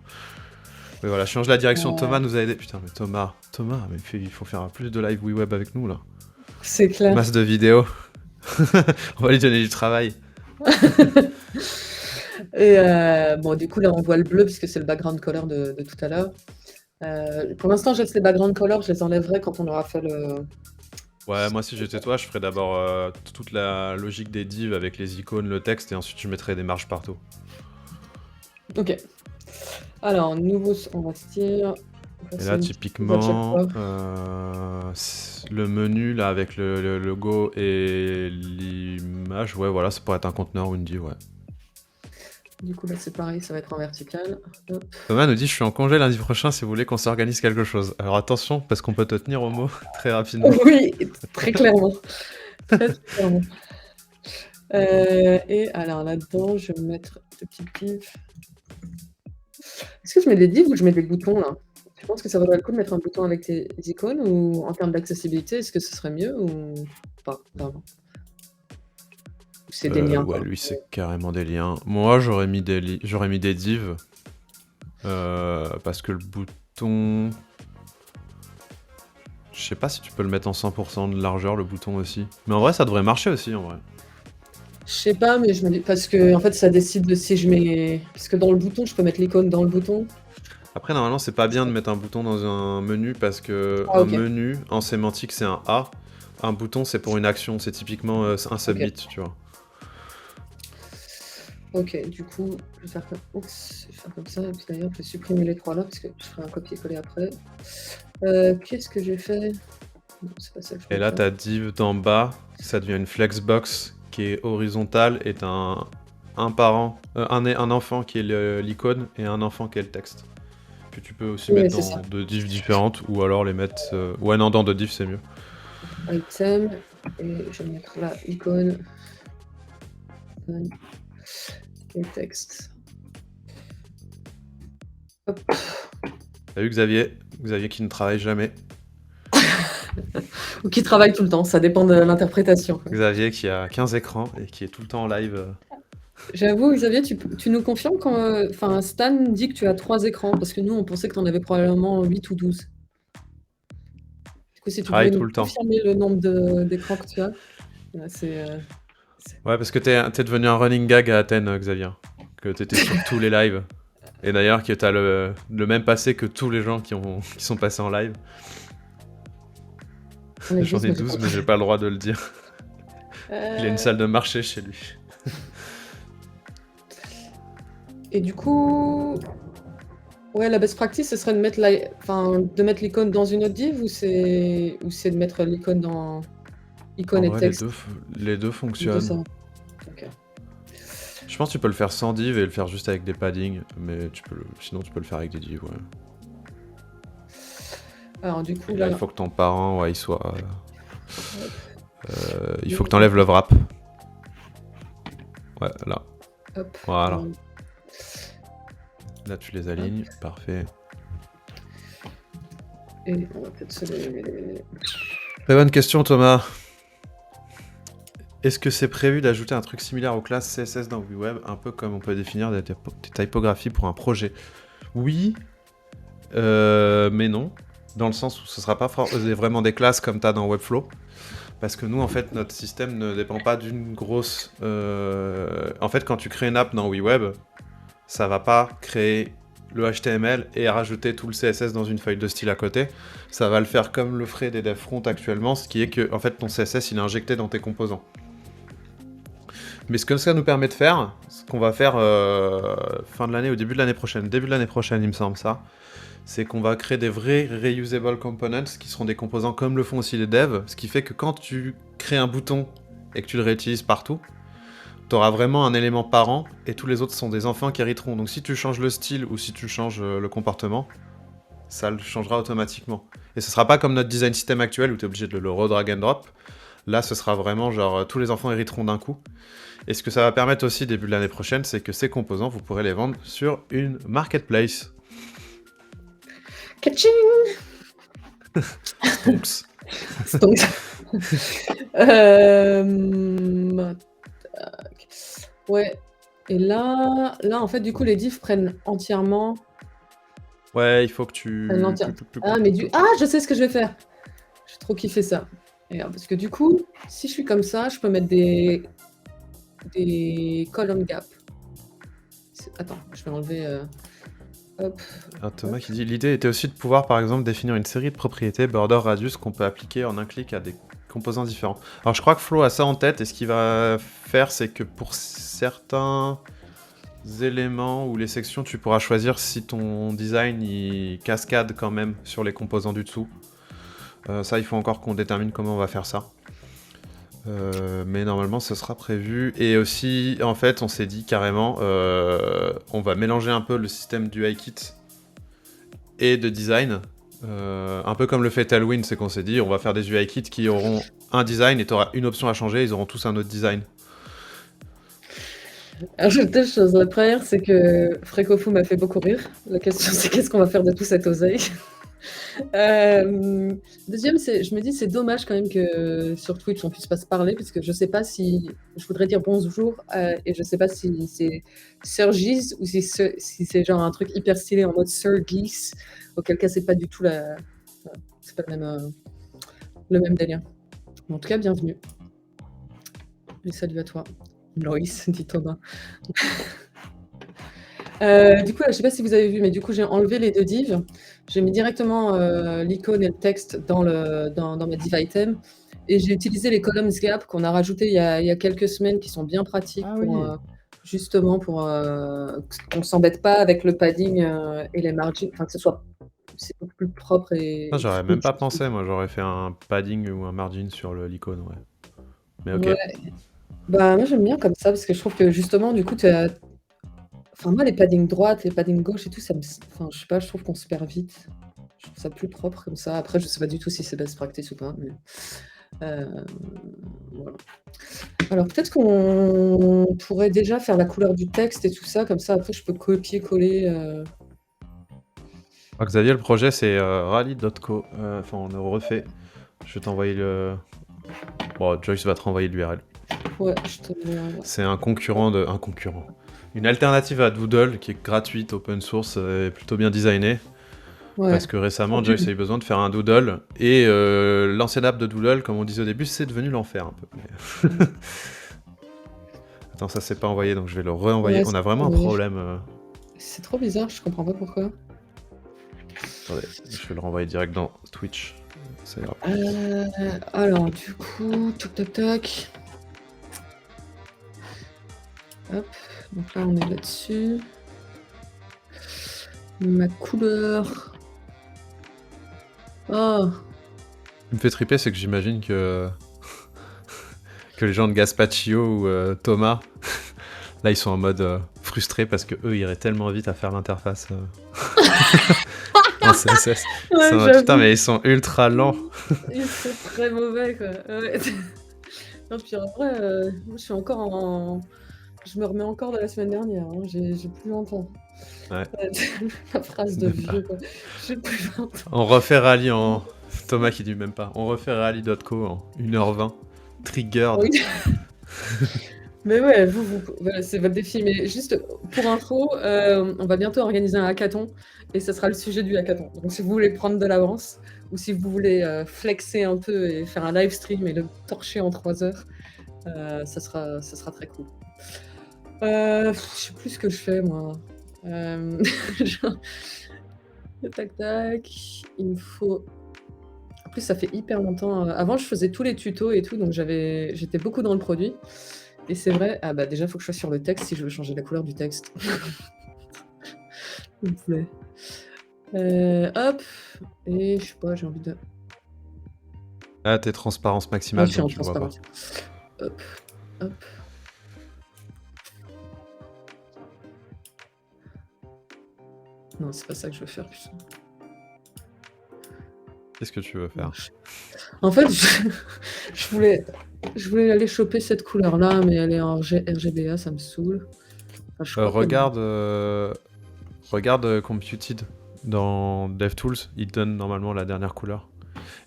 Oui voilà, change la direction. Thomas nous a aidé. Putain mais Thomas, mais il faut faire plus de live WeWeb avec nous là. C'est clair. Masse de vidéos. On va lui donner du travail. Et bon, du coup, là, on voit le bleu puisque c'est le background color de tout à l'heure. Pour l'instant, je laisse les background colors, je les enlèverai quand on aura fait le. Ouais, moi si j'étais toi, je ferais d'abord toute la logique des divs avec les icônes, le texte, et ensuite je mettrais des marges partout. Ok. Alors, nouveau, on va se dire. Et là, typiquement, le menu là avec le logo et l'image, ouais, voilà, ça pourrait être un conteneur ou une div, ouais. Du coup, là, c'est pareil, ça va être en vertical. Hop. Thomas nous dit je suis en congé lundi prochain si vous voulez qu'on s'organise quelque chose. Alors attention, parce qu'on peut te tenir au mot très rapidement. Oui, très clairement. Très clairement. Et alors, là-dedans, je vais mettre des petites divs. Est-ce que je mets des divs ou je mets des boutons, là? Tu penses que ça vaudrait le coup de mettre un bouton avec tes icônes ou en termes d'accessibilité, est-ce que ce serait mieux ou pas vraiment? C'est des liens, Ouais, quoi. lui c'est carrément des liens. Moi j'aurais mis des divs. Parce que le bouton... Je sais pas si tu peux le mettre en 100% de largeur, le bouton aussi. Mais en vrai, ça devrait marcher aussi, en vrai. Je sais pas, mais je me dis parce que en fait, ça décide de si je mets parce que dans le bouton, je peux mettre l'icône dans le bouton. Après, normalement, c'est pas bien de mettre un bouton dans un menu parce que Ah un OK. menu, en sémantique, c'est un A. Un bouton, c'est pour une action. C'est typiquement un submit, tu vois. OK, du coup, je vais faire comme oups, je vais faire comme ça et puis d'ailleurs, je vais supprimer les 3 là parce que je ferai un copier-coller après. Qu'est-ce que j'ai fait? Non, c'est pas ça que je Et voulais là, faire. ta div d'en bas, ça devient une flexbox qui est horizontale et t'as un enfant qui est l'icône et un enfant qui est le texte. Que tu peux aussi Oui, mettre c'est ça. dans deux divs différentes ou alors les mettre. Ouais, non, dans deux divs, c'est mieux. Item et je vais mettre là icône et texte. Hop. T'as vu Xavier qui ne travaille jamais. ou qui travaille tout le temps, ça dépend de l'interprétation, quoi. Xavier qui a 15 écrans et qui est tout le temps en live. J'avoue, Xavier, tu nous confirmes quand, enfin, Stan dit que tu as 3 écrans, parce que nous, on pensait que tu en avais probablement 8 ou 12. Du coup, si tu pouvais Travaille tout nous le temps. confirmer le nombre d'écrans que tu as, c'est, Ouais, parce que t'es devenu un running gag à Athènes, Xavier. Que t'étais sur tous les lives. Et d'ailleurs, que t'as le même passé que tous les gens qui sont passés en live. on est J'en 12, ai mais j'ai 12, pas. mais j'ai pas le droit de le dire. Il a une salle de marché chez lui. Et du coup, ouais, la best practice, ce serait de mettre l'icône dans une autre div, ou c'est de mettre l'icône dans icône En et vrai, texte? les deux Les deux, ça fonctionnent. va. Ok. Je pense que tu peux le faire sans div et le faire juste avec des paddings, mais sinon tu peux le faire avec des divs, ouais. Alors du coup, Et là, là, il faut que ton parent, ouais, il soit... il faut que oui, t'enlèves le wrap. Ouais, là. hop. Voilà. Alors, Là, tu les alignes. Parfait. et on va peut-être se les... Très bonne question, Thomas. Est-ce que c'est prévu d'ajouter un truc similaire aux classes CSS dans WeWeb, un peu comme on peut définir des typographies pour un projet? Oui, mais non. Dans le sens où ce sera pas vraiment des classes comme tu as dans Webflow. Parce que nous, en fait, notre système ne dépend pas d'une grosse... En fait, quand tu crées une app dans WeWeb, ça va pas créer le HTML et rajouter tout le CSS dans une feuille de style à côté. Ça va le faire comme le ferait des devs front actuellement, ce qui est que en fait, ton CSS il est injecté dans tes composants. Mais ce que ça nous permet de faire, ce qu'on va faire fin de l'année ou début de l'année prochaine, il me semble ça, c'est qu'on va créer des vrais reusable components qui seront des composants comme le font aussi les devs, ce qui fait que quand tu crées un bouton et que tu le réutilises partout, tu auras vraiment un élément parent et tous les autres sont des enfants qui hériteront. Donc si tu changes le style ou si tu changes le comportement, ça le changera automatiquement. Et ce sera pas comme notre design system actuel où tu es obligé de le redrag and drop. Là, ce sera vraiment genre tous les enfants hériteront d'un coup. Et ce que ça va permettre aussi début de l'année prochaine, c'est que ces composants, vous pourrez les vendre sur une marketplace. Catching. Stonks. Donc, ouais. Et là, en fait, du coup, les diffs prennent entièrement. Ouais, il faut que tu... Ah, mais je sais ce que je vais faire. J'ai trop kiffé ça. Parce que du coup, si je suis comme ça, je peux mettre des column gap. Attends, je vais enlever. Hop. Thomas qui dit l'idée était aussi de pouvoir par exemple définir une série de propriétés border radius qu'on peut appliquer en un clic à des composants différents. Alors je crois que Flo a ça en tête et ce qu'il va faire c'est que pour certains éléments ou les sections tu pourras choisir si ton design il cascade quand même sur les composants du dessous. Ça il faut encore qu'on détermine comment on va faire ça. Mais normalement ce sera prévu. Et aussi, en fait, on s'est dit carrément, on va mélanger un peu le système du iKit et de design. Un peu comme le fait Tailwind, c'est qu'on s'est dit, on va faire des UIKits qui auront un design et tu auras une option à changer, ils auront tous un autre design. Alors, deux choses. La première, c'est que Frécofou m'a fait beaucoup rire. La question, c'est qu'est-ce qu'on va faire de tout cette oseille? Deuxième, je me dis, c'est dommage quand même que sur Twitch, on puisse pas se parler, parce que je sais pas si... Je voudrais dire bonjour, et je sais pas si c'est Sir Giz ou si c'est genre un truc hyper stylé en mode Sir Geese, auquel cas, c'est pas du tout c'est pas le même délire. En tout cas, bienvenue. Et salut à toi. Loïs, dit Thomas. Du coup, là, je sais pas si vous avez vu, mais du coup, j'ai enlevé les deux divs. J'ai mis directement l'icône et le texte dans ma div item. Et j'ai utilisé les columns gap qu'on a rajoutés il y a quelques semaines, qui sont bien pratiques justement pour qu'on ne s'embête pas avec le padding et les margins, enfin que c'est beaucoup plus propre et J'aurais fluide, même pas je trouve. pensé, moi j'aurais fait un padding ou un margin sur l'icône, ouais. Mais ok. Ouais. Bah, moi j'aime bien comme ça, parce que je trouve que justement, du coup, enfin, moi, les paddings droite, les paddings gauche et tout, enfin, je sais pas, je trouve qu'on se perd vite. Je trouve ça plus propre comme ça. Après, je sais pas du tout si c'est best practice ou pas, mais voilà. Alors, peut-être qu'on pourrait déjà faire la couleur du texte et tout ça, comme ça, après, je peux copier-coller. Xavier, le projet c'est rally.co, enfin on le refait. Je vais t'envoyer le... Bon, Joyce va te renvoyer l'URL. Ouais, je te C'est un concurrent de... Un concurrent. Une alternative à Doodle qui est gratuite, open source, et plutôt bien designée. Ouais. Parce que récemment, Joyce a eu besoin de faire un Doodle. Et l'ancienne app de Doodle, comme on disait au début, c'est devenu l'enfer un peu. Mais... Attends, ça c'est pas envoyé, donc je vais le re-envoyer. Ouais, On c'est a vraiment un pas envoyé. problème. C'est trop bizarre, je comprends pas pourquoi. Attendez, je vais le renvoyer direct dans Twitch. Ça ira. Alors, du coup, toc toc toc. Hop, donc là on est là-dessus. Ma couleur. Oh, Ce qui me fait triper, c'est que j'imagine que les gens de Gaspaccio ou Thomas, là ils sont en mode frustrés parce que eux iraient tellement vite à faire l'interface en CSS. Ils ouais, sont en mode, putain, j'avoue. mais ils sont ultra lents. Ils sont très mauvais, quoi. Ouais. Non, puis en vrai, moi je suis encore en. Je me remets encore de la semaine dernière, hein. J'ai plus longtemps. Ouais. La phrase de Même pas. vieux, quoi. J'ai plus longtemps. On refait Rally en... Thomas qui dit même pas. On refait Rally.co en 1h20. Triggered. Oui. Mais ouais, voilà, c'est votre défi. Mais juste pour info, on va bientôt organiser un hackathon et ce sera le sujet du hackathon. Donc si vous voulez prendre de l'avance ou si vous voulez flexer un peu et faire un live stream et le torcher en 3 heures, ça sera très cool. Je sais plus ce que je fais, moi. Genre, tac tac, il me faut. En plus, ça fait hyper longtemps. Avant, je faisais tous les tutos et tout, donc j'étais beaucoup dans le produit. Et c'est vrai, ah bah déjà, il faut que je sois sur le texte si je veux changer la couleur du texte. S'il vous plaît. Hop, et je sais pas, j'ai envie de. Ah, t'es transparence Ah, maximale, je suis en donc tu le vois pas. transparence. Hop, hop. Non, c'est pas ça que je veux faire, putain. Qu'est-ce que tu veux faire? En fait, je voulais aller choper cette couleur-là, mais elle est en RGBA, ça me saoule. Enfin, je crois qu'elle- Regarde Computed dans DevTools, il te donne normalement la dernière couleur.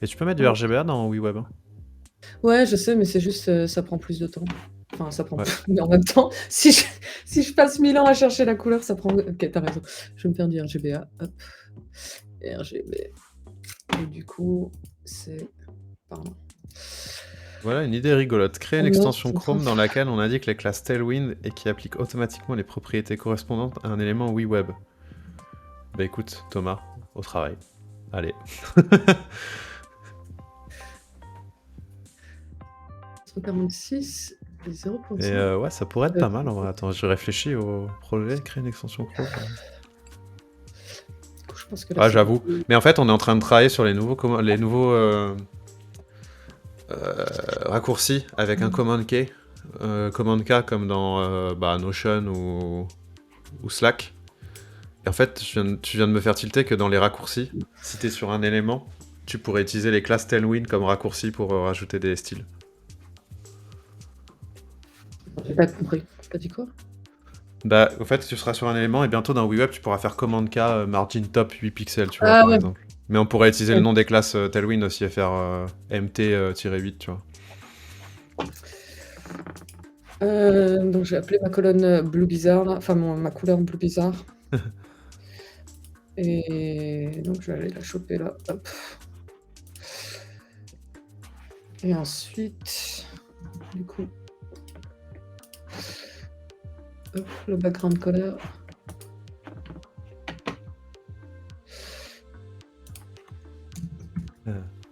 Et tu peux mettre du Ouais. RGBA dans WeWeb. Hein. Ouais, je sais, mais c'est juste, ça prend plus de temps. Enfin, ça prend Ouais. mais en même temps, si je passe 1000 ans à chercher la couleur, ça prend. Ok, t'as raison. Je vais me faire du RGBA. Hop. RGB. Et du coup, c'est. Pardon. Voilà une idée rigolote. Créer une Oh non, extension c'est Chrome ça. dans laquelle on indique les classes Tailwind et qui applique automatiquement les propriétés correspondantes à un élément WeWeb. Bah écoute, Thomas, au travail. Allez. 146 et 0.5. Et ouais, ça pourrait être pas mal en vrai. Attends, je réfléchis au projet, créer une extension Chrome. Du coup, je pense que là, Ah, c'est j'avoue. beaucoup. Mais en fait, on est en train de travailler sur les nouveaux raccourcis avec un Command K. Command K comme dans Notion ou Slack. Et en fait, tu viens de me faire tilter que dans les raccourcis, si t'es sur un élément, tu pourrais utiliser les classes Tailwind comme raccourci pour rajouter des styles. J'ai pas compris. T'as dit quoi? Bah, au fait, tu seras sur un élément et bientôt dans WeWeb, tu pourras faire Command K margin top 8 pixels, tu vois, Ah par ouais. exemple. Mais on pourrait utiliser le Ouais. nom des classes Tailwind aussi et faire MT-8, tu vois. Donc j'ai appelé ma colonne Blue Bizarre, là. Enfin ma couleur Blue Bizarre. Et donc je vais aller la choper là. Hop. Et ensuite, du coup, hop, le background color.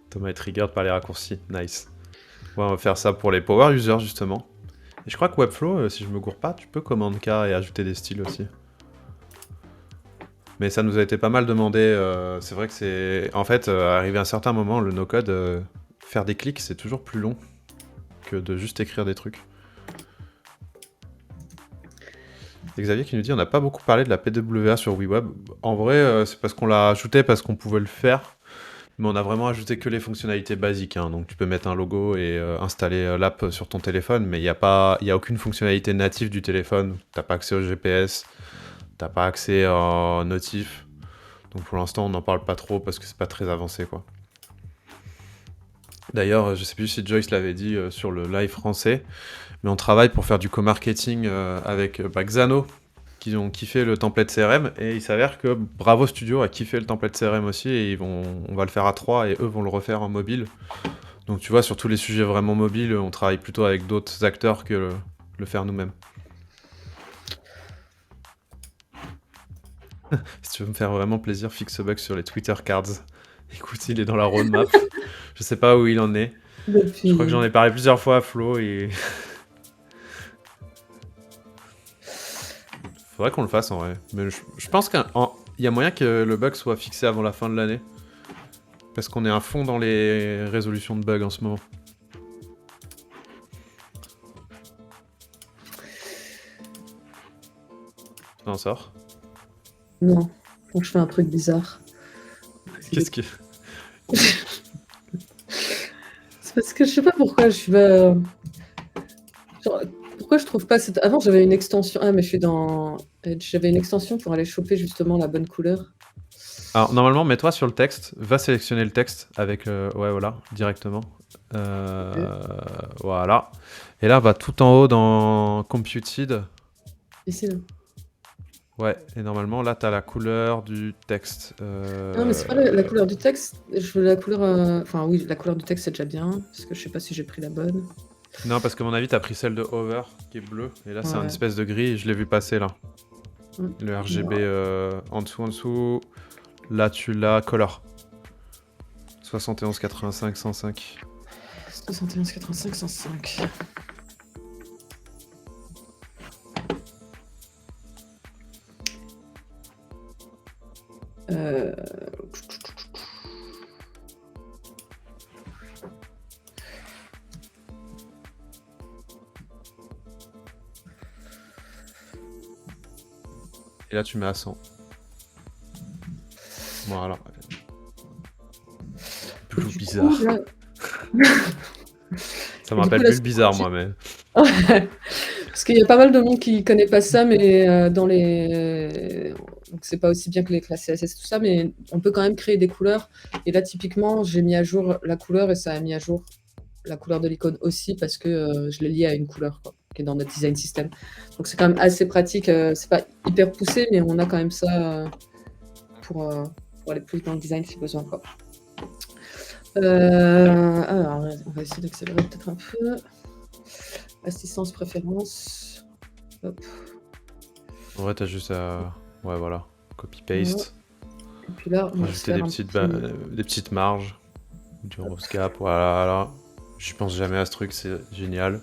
Thomas est triggered par les raccourcis, nice. Ouais, on va faire ça pour les power users justement. Et je crois que Webflow, si je me gourre pas, tu peux Command K et ajouter des styles aussi. Mais ça nous a été pas mal demandé. C'est vrai que c'est. En fait, arrivé à un certain moment, le no-code, faire des clics, c'est toujours plus long que de juste écrire des trucs. Et Xavier qui nous dit on n'a pas beaucoup parlé de la PWA sur WeWeb. En vrai, c'est parce qu'on l'a ajouté parce qu'on pouvait le faire. Mais on a vraiment ajouté que les fonctionnalités basiques. Hein. Donc tu peux mettre un logo et installer l'app sur ton téléphone, mais il n'y a aucune fonctionnalité native du téléphone. T'as pas accès au GPS, t'as pas accès à notif. Donc pour l'instant on n'en parle pas trop parce que c'est pas très avancé quoi. D'ailleurs, je sais plus si Joyce l'avait dit sur le live français, mais on travaille pour faire du co-marketing avec Xano, qui ont kiffé le template CRM, et il s'avère que Bravo Studio a kiffé le template CRM aussi, et on va le faire à 3, et eux vont le refaire en mobile. Donc tu vois, sur tous les sujets vraiment mobiles, on travaille plutôt avec d'autres acteurs que le faire nous-mêmes. Si tu veux me faire vraiment plaisir, fixe ce bug sur les Twitter cards. Écoute, il est dans la roadmap. Je sais pas où il en est. Je crois que j'en ai parlé plusieurs fois à Flo et... Faudrait qu'on le fasse en vrai. Mais je pense qu'il y a moyen que le bug soit fixé avant la fin de l'année. Parce qu'on est à fond dans les résolutions de bugs en ce moment. Tu t'en sors? Non, faut que je fais un truc bizarre. Qu'est-ce que... C'est parce que je sais pas pourquoi je suis pas... Genre, pourquoi je trouve pas cette... Avant, j'avais une extension... Ah, mais je suis dans... Edge. J'avais une extension pour aller choper justement la bonne couleur. Alors, normalement, mets-toi sur le texte. Va sélectionner le texte avec... ouais, voilà, directement. Voilà. Et là, va tout en haut dans Computed. Ici, là. Ouais, et normalement, là, t'as la couleur du texte. Non, mais c'est pas la couleur du texte. Je veux la couleur... Enfin, oui, la couleur du texte, c'est déjà bien. Parce que je sais pas si j'ai pris la bonne. Non, parce que à mon avis, t'as pris celle de Hover, qui est bleue. Et là, c'est un Ouais. espèce de gris, et je l'ai vu passer, là. Le RGB en dessous. Là, tu l'as color. 71, 85, 105. 71, 85, 105. Et là, tu mets à 100. Voilà. Blue bizarre. Coup, là... Ça me rappelle plus le bizarre, moi, mais... Parce qu'il y a pas mal de monde qui connaît pas ça, mais dans les... Donc c'est pas aussi bien que les classes CSS et tout ça, mais on peut quand même créer des couleurs. Et là, typiquement, j'ai mis à jour la couleur et ça a mis à jour la couleur de l'icône aussi parce que je l'ai lié à une couleur quoi, qui est dans notre design system. Donc c'est quand même assez pratique. C'est pas hyper poussé, mais on a quand même ça pour aller plus dans le design si besoin. Quoi. Alors, on va essayer d'accélérer peut-être un peu. Assistance préférence. Hop. En vrai, t'as juste à... Ouais, voilà. Copy-paste. Et puis là, on va rajouter des petites marges. Du rose cap, voilà. Je pense jamais à ce truc, c'est génial.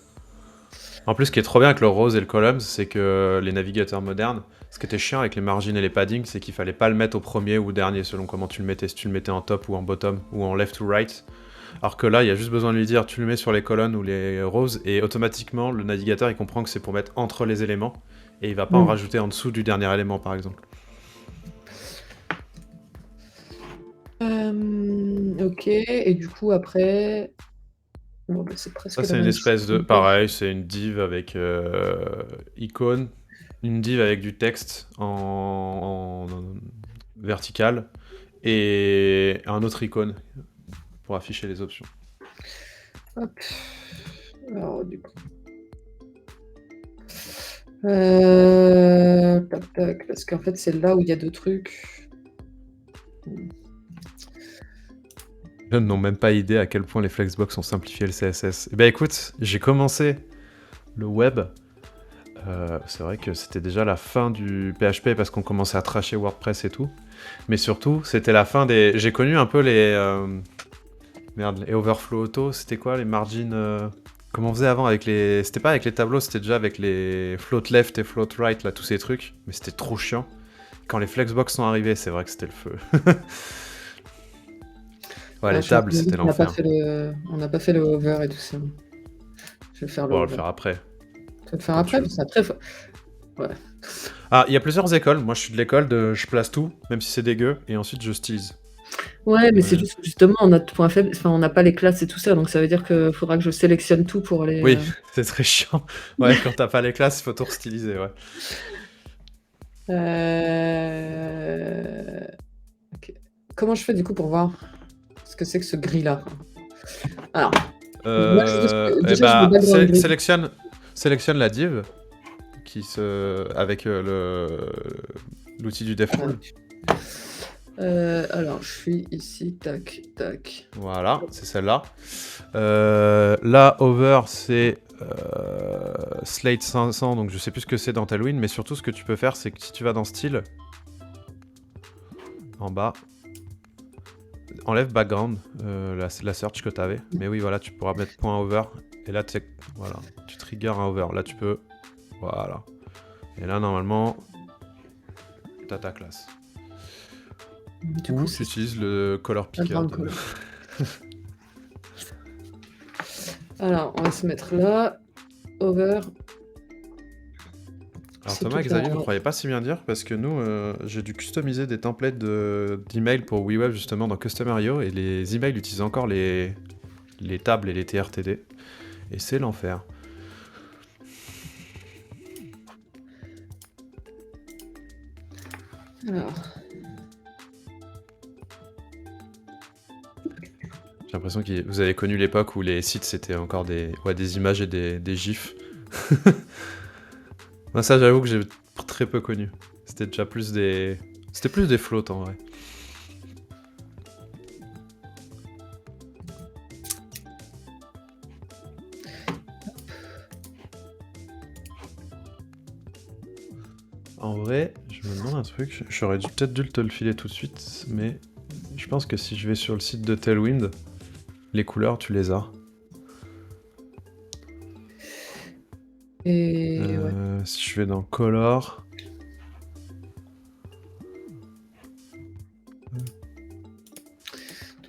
En plus, ce qui est trop bien avec le rose et le columns, c'est que les navigateurs modernes, ce qui était chiant avec les margins et les paddings, c'est qu'il fallait pas le mettre au premier ou au dernier selon comment tu le mettais. Si tu le mettais en top ou en bottom ou en left ou right. Alors que là, il y a juste besoin de lui dire tu le mets sur les colonnes ou les rows et automatiquement le navigateur il comprend que c'est pour mettre entre les éléments et il va pas en rajouter en dessous du dernier élément par exemple. Ok, et du coup après... Bon, bah, c'est presque ça c'est une espèce de... Pareil, c'est une div avec icône, une div avec du texte en vertical et un autre icône pour afficher les options. Hop. Alors du coup... Tac, tac, parce qu'en fait c'est là où il y a deux trucs. Les jeunes n'ont même pas idée à quel point les Flexbox ont simplifié le CSS. Eh ben écoute, j'ai commencé le web. C'est vrai que c'était déjà la fin du PHP parce qu'on commençait à trasher WordPress et tout. Mais surtout, c'était la fin des... J'ai connu un peu les... Merde, les Overflow Auto, c'était quoi les margins Comment on faisait avant avec les... C'était pas avec les tableaux, c'était déjà avec les float left et float right, là, tous ces trucs. Mais c'était trop chiant. Quand les Flexbox sont arrivés, c'est vrai que c'était le feu. Ouais, les tables, c'était l'enfer. On n'a pas fait le hover et tout ça. Je vais faire le On va hover. le faire après. Tu vas le faire après, parce qu'après... Ouais. Ah, il y a plusieurs écoles. Moi, je suis de l'école de je place tout, même si c'est dégueu, et ensuite je stylise. Ouais, mais c'est juste justement, notre point faible, enfin, on n'a pas les classes et tout ça, donc ça veut dire qu'il faudra que je sélectionne tout pour les... Oui, c'est très chiant. Ouais, quand t'as pas les classes, il faut tout restyliser, ouais. Okay. Comment je fais du coup pour voir ce que c'est que ce gris-là? Alors, moi, Et déjà, je veux bah, background grid. sélectionne la div avec l'outil du def tool. Alors, je suis ici, tac, tac. Voilà, c'est celle-là. Là, over, c'est Slate 500, donc je sais plus ce que c'est dans Tailwind, mais surtout ce que tu peux faire, c'est que si tu vas dans style, en bas, enlève background, la search que tu avais. Mais oui, voilà, tu pourras mettre point over, et là, voilà, tu triggers un over. Là, tu peux, voilà. Et là, normalement, t'as ta classe. Du coup, tu utilises le color picker. background color. Alors, on va se mettre là, over. Alors C'est Thomas et toute Xavier, la- vous croyez pas si bien dire, parce que nous, j'ai dû customiser des templates d'email pour WeWeb justement dans Customer.io, et les emails utilisent encore les tables et les TRTD, et c'est l'enfer. Alors, J'ai l'impression que vous avez connu l'époque où les sites c'était encore des images et des gifs. Moi ça j'avoue que j'ai très peu connu. C'était déjà plus des... C'était plus des floats en vrai. En vrai, je me demande un truc, j'aurais peut-être dû te le filer tout de suite, mais je pense que si je vais sur le site de Tailwind, les couleurs tu les as. et ouais. Si je vais dans Color...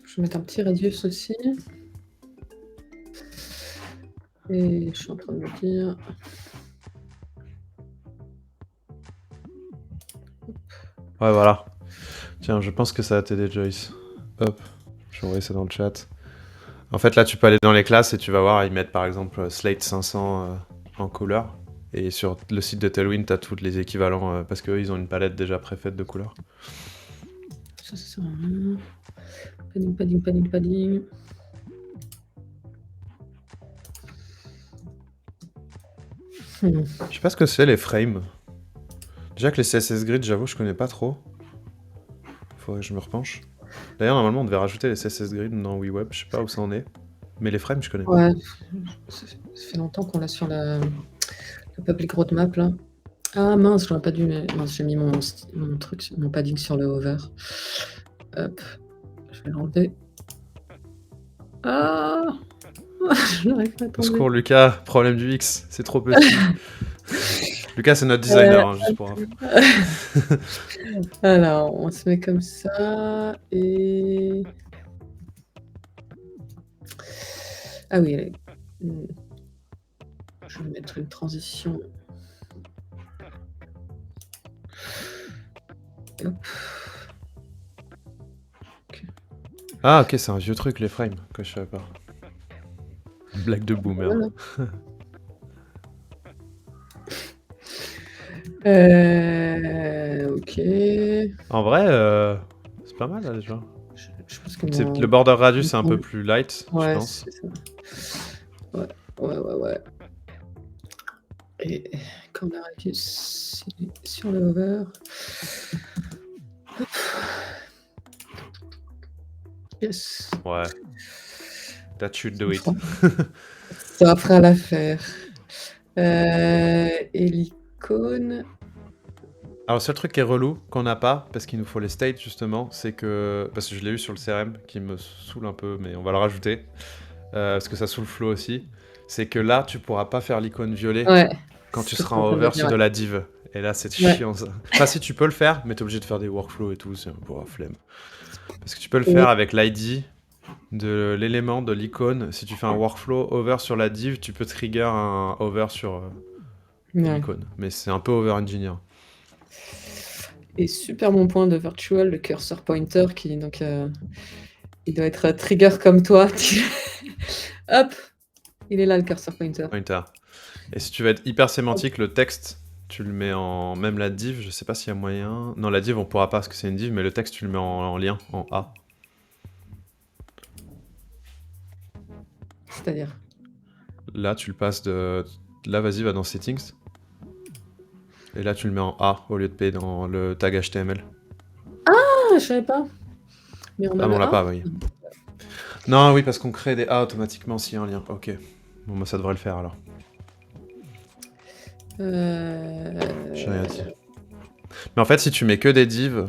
Je vais mettre un petit radius aussi. Et je suis en train de me dire... Ouais, voilà. Tiens, je pense que ça va t'aider, Joyce. Hop, je vais envoyer ça dans le chat. En fait, là, tu peux aller dans les classes et tu vas voir, ils mettent par exemple Slate 500 en couleur. Et sur le site de Tailwind, t'as tous les équivalents parce qu'eux, ils ont une palette déjà préfaite de couleurs. Ça sert à rien. Padding, padding, padding, padding. Je sais pas ce que c'est les frames. Déjà que les CSS Grid, j'avoue, je connais pas trop. Faudrait que je me repenche. D'ailleurs, normalement, on devait rajouter les CSS Grid dans WeWeb, je sais pas où ça en est. Mais les frames, je connais pas. Ouais, ça fait longtemps qu'on l'a sur la public roadmap là. Ah mince, j'aurais pas dû. Mince, j'ai mis mon truc, mon padding sur le hover. Hop, je vais l'enlever. Ah, je n'arrive pas à Au tomber. secours, Lucas, problème du X, c'est trop petit. Lucas, c'est notre designer, hein, juste pour info. Alors, on se met comme ça et. Ah oui, allez. Je vais mettre une transition. Hop. Ah, ok, c'est un vieux truc, les frames, que je savais pas. Blague de boomer. Voilà. Ok. En vrai, c'est pas mal là déjà. Je pense que Le border radius c'est un peu plus light, je ouais, pense. c'est ça. Ouais. Et corner radius sur le hover. Hop. Yes. Ouais. That should do it. Ça fera l'affaire. Et l'icône. Alors, le seul truc qui est relou, qu'on n'a pas, parce qu'il nous faut les states justement, c'est que. Parce que je l'ai eu sur le CRM, qui me saoule un peu, mais on va le rajouter. Parce que ça saoule flow aussi. C'est que là, tu pourras pas faire l'icône violet quand tu seras en hover de la div. Et là, c'est chiant ça. Enfin, si tu peux le faire, mais t'es obligé de faire des workflows et tout, c'est un peu flemme. Parce que tu peux le faire avec l'ID de l'élément de l'icône. Si tu fais un workflow over sur la div, tu peux trigger un over sur l'icône. Mais c'est un peu over engineer. Et super bon point de virtual, le cursor pointer qui donc il doit être trigger comme toi. Hop, il est là le cursor pointer. Et si tu veux être hyper sémantique, le texte, tu le mets en... Même la div, je sais pas s'il y a moyen... Non, la div, on pourra pas parce que c'est une div, mais le texte, tu le mets en lien, en A. C'est-à-dire? Là, tu le passes de. Là, vas-y, va dans Settings. Et là, tu le mets en A au lieu de P dans le tag HTML. Ah, je savais pas. Mais on a Ah, mais le on l'a A? pas, oui. Non, oui, parce qu'on crée des A automatiquement s'il y a un lien. Ok. Bon, bah, ça devrait le faire alors. J'ai rien dit. Mais en fait, si tu mets que des divs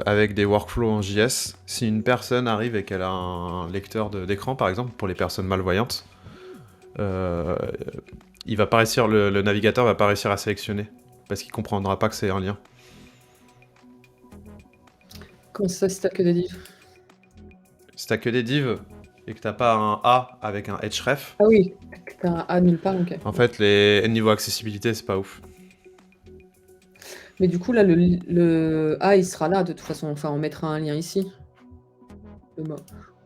avec des workflows en JS, si une personne arrive et qu'elle a un lecteur d'écran, par exemple, pour les personnes malvoyantes, il va pas réussir, le navigateur va pas réussir à sélectionner parce qu'il comprendra pas que c'est un lien. Comment ça, si t'as que des divs? Si t'as que des divs et que t'as pas un A avec un href, Ah oui, que t'as un A nulle part, ok. en fait, les niveau accessibilité, c'est pas ouf. Mais du coup, là, le A, il sera là de toute façon. Enfin, on mettra un lien ici.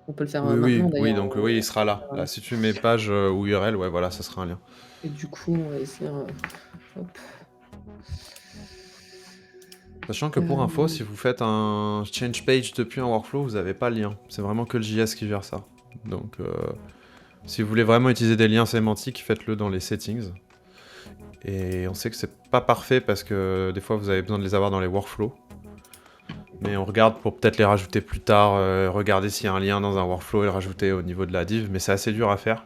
On peut le faire Oui, maintenant oui, d'ailleurs. donc oui, il sera là. Là, si tu mets page ou URL, ouais, voilà, ça sera un lien. Et du coup, on va essayer. Hop. Sachant que pour info, si vous faites un change page depuis un workflow, vous n'avez pas le lien. C'est vraiment que le JS qui gère ça. Donc, si vous voulez vraiment utiliser des liens sémantiques, faites-le dans les settings. Et on sait que c'est pas parfait parce que des fois vous avez besoin de les avoir dans les workflows. Mais on regarde pour peut-être les rajouter plus tard, regarder s'il y a un lien dans un workflow et le rajouter au niveau de la div, mais c'est assez dur à faire.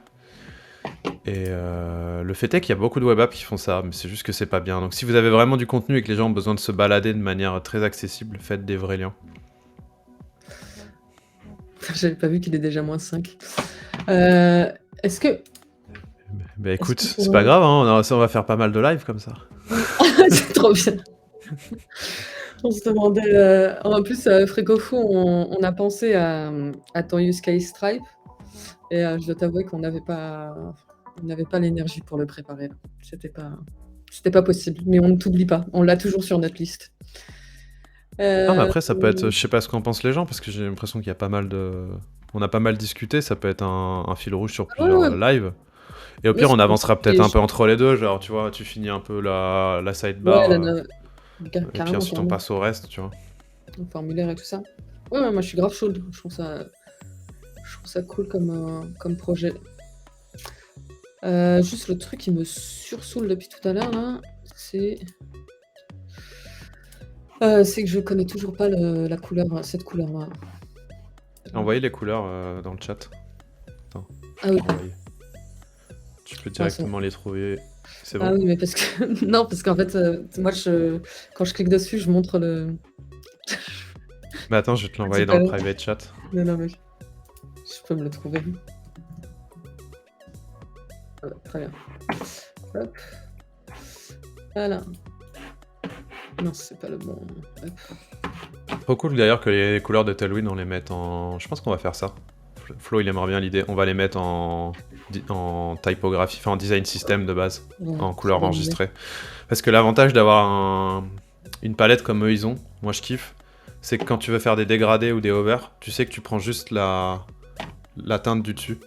Et le fait est qu'il y a beaucoup de web apps qui font ça, mais c'est juste que c'est pas bien. Donc si vous avez vraiment du contenu et que les gens ont besoin de se balader de manière très accessible, faites des vrais liens. J'avais pas vu qu'il est déjà moins 5. Est-ce que. Bah écoute, Est-ce qu'on c'est pourrait- pas grave, hein, on va faire pas mal de live comme ça. C'est trop bien. On se demandait. En plus, Frécofou, on a pensé à ton use case Stripe. Et je dois t'avouer qu'on n'avait pas l'énergie pour le préparer. Là. C'était pas possible. Mais on ne t'oublie pas. On l'a toujours sur notre liste. Non, mais Euh, après, ça peut être. Je sais pas ce qu'en pensent les gens, parce que j'ai l'impression qu'il y a pas mal de. On a pas mal discuté, ça peut être un fil rouge sur ouais, plusieurs ouais. lives. Et au Mais pire, on c'est comme ça. avancera peut-être un peu entre les deux, genre, tu vois, tu finis un peu la Ouais, sidebar, et puis carrément, ensuite on carrément. passe au reste, tu vois. Le formulaire et tout ça. Ouais, ouais, moi je suis grave chaude. Je trouve ça cool comme projet. Juste le truc qui me sursaoule depuis tout à l'heure, là, c'est que je connais toujours pas la couleur, cette couleur-là. Envoyez les couleurs dans le chat. Attends, Ah oui. envoyer. Tu peux Ah, c'est bon. directement les trouver. C'est Ah bon. oui, mais parce que non, parce qu'en fait, moi, quand je clique dessus, je montre le. Mais attends, je vais te l'envoyer C'est dans pas. le private chat. Non, non, mais je peux me le trouver. Ah, très bien. Hop. Voilà. Non, c'est pas le bon. Hop. Trop cool d'ailleurs que les couleurs de Tailwind, on les mette en. Je pense qu'on va faire ça. Flo, il aimerait bien l'idée. On va les mettre en typographie, enfin en design system de base, Ouais, en c'est couleur bonne idée. enregistrée. Parce que l'avantage d'avoir une palette comme eux ils ont, moi je kiffe, c'est que quand tu veux faire des dégradés ou des overs, tu sais que tu prends juste la teinte du dessus.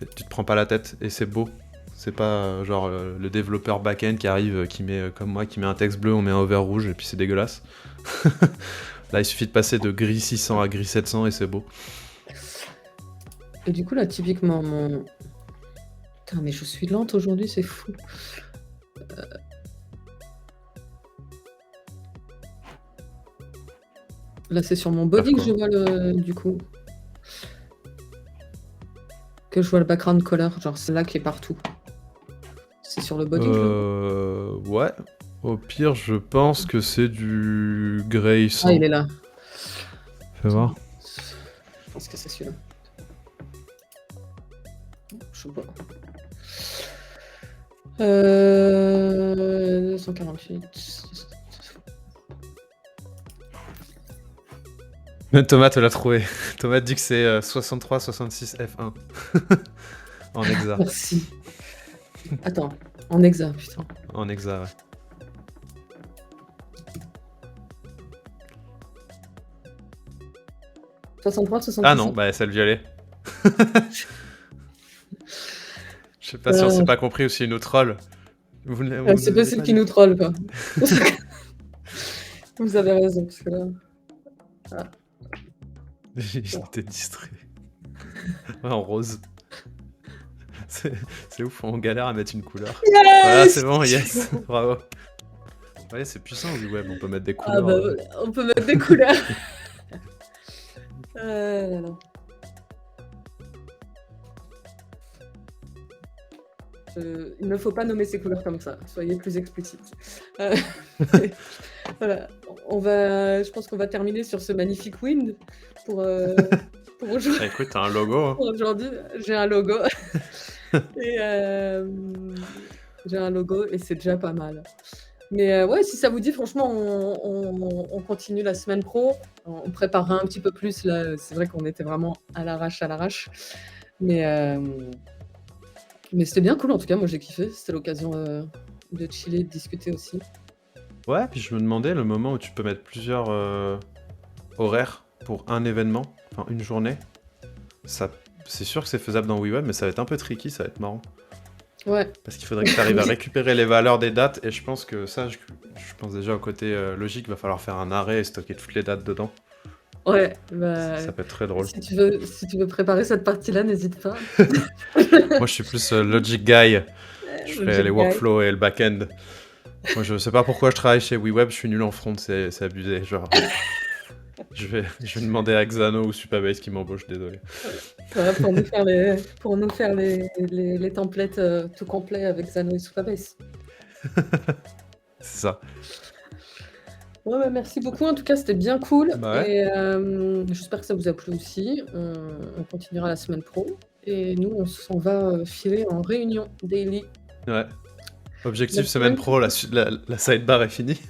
Et tu te prends pas la tête et c'est beau. C'est pas genre le développeur back-end qui arrive, qui met comme moi, qui met un texte bleu, on met un over rouge et puis c'est dégueulasse. Là il suffit de passer de gris 600 à gris 700 et c'est beau. Et du coup, là, typiquement, mon. Putain, mais je suis lente aujourd'hui, c'est fou. Là, c'est sur mon body que je vois du coup. Que je vois le background color. Genre, c'est là qui est partout. C'est sur le body que je le vois. Ouais. Au pire, je pense que c'est du gray Ah, 100. il est là. Fais voir. Je pense que c'est celui-là. Je sais pas. 248. Thomas te l'a trouvé. Thomas dit que c'est 63-66 F1. En hexa. Merci. Attends, en hexa, putain. En hexa, ouais. « 63, 66. Ah non, bah c'est le violet. Je sais pas si on s'est pas compris ou si une autre troll. C'est possible qu'il nous troll, quoi. Vous avez raison, parce que là... J'étais distrait. Ouais, en rose. C'est c'est ouf, on galère à mettre une couleur. Voilà, c'est Yes! bon, yes, bravo. Ouais, c'est puissant WeWeb, on peut mettre des Ah couleurs. bah, voilà, on peut mettre des couleurs. Ah là là. Il ne faut pas nommer ces couleurs comme ça, soyez plus explicite. Heu, voilà, je pense qu'on va terminer sur ce magnifique wind pour, pour aujour Bah, écoute, tu un logo, hein. pour aujourd'hui. J'ai un logo et j'ai un logo et c'est déjà pas mal. Mais ouais, si ça vous dit, franchement, on continue la semaine pro. On préparera un petit peu plus là, c'est vrai qu'on était vraiment à l'arrache, à l'arrache. Mais mais c'était bien cool en tout cas, moi j'ai kiffé. C'était l'occasion, de chiller, de discuter aussi. Ouais, puis je me demandais le moment où tu peux mettre plusieurs, horaires pour un événement, enfin une journée. Ça c'est sûr que c'est faisable dans WeWeb, mais ça va être un peu tricky, ça va être marrant. Ouais. Parce qu'il faudrait que tu arrives à récupérer les valeurs des dates et je pense que ça, je pense déjà au côté, logique, il va falloir faire un arrêt et stocker toutes les dates dedans. Ouais, Ça peut être très drôle. si tu veux préparer cette partie-là, n'hésite pas. Moi, je suis plus, logic guy. Je ferai les Logic guy. workflows et le back-end. Moi, je sais pas pourquoi je travaille chez WeWeb, je suis nul en front, c'est abusé, genre, je vais demander à Xano ou Supabase qui m'embauchent, désolé. Voilà, pour nous faire les templates, tout complets avec Xano et Supabase. C'est ça. Ouais, ouais, merci beaucoup. En tout cas, c'était bien cool Bah ouais. et j'espère que ça vous a plu aussi. On continuera la semaine pro et nous, on s'en va, filer en réunion daily. Ouais. La Objectif semaine semaine pro, la sidebar est finie.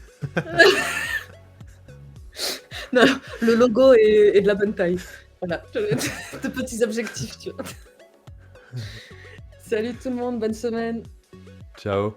Non, le logo est de la bonne taille. Voilà, de petits objectifs, tu vois? Salut tout le monde, bonne semaine. Ciao.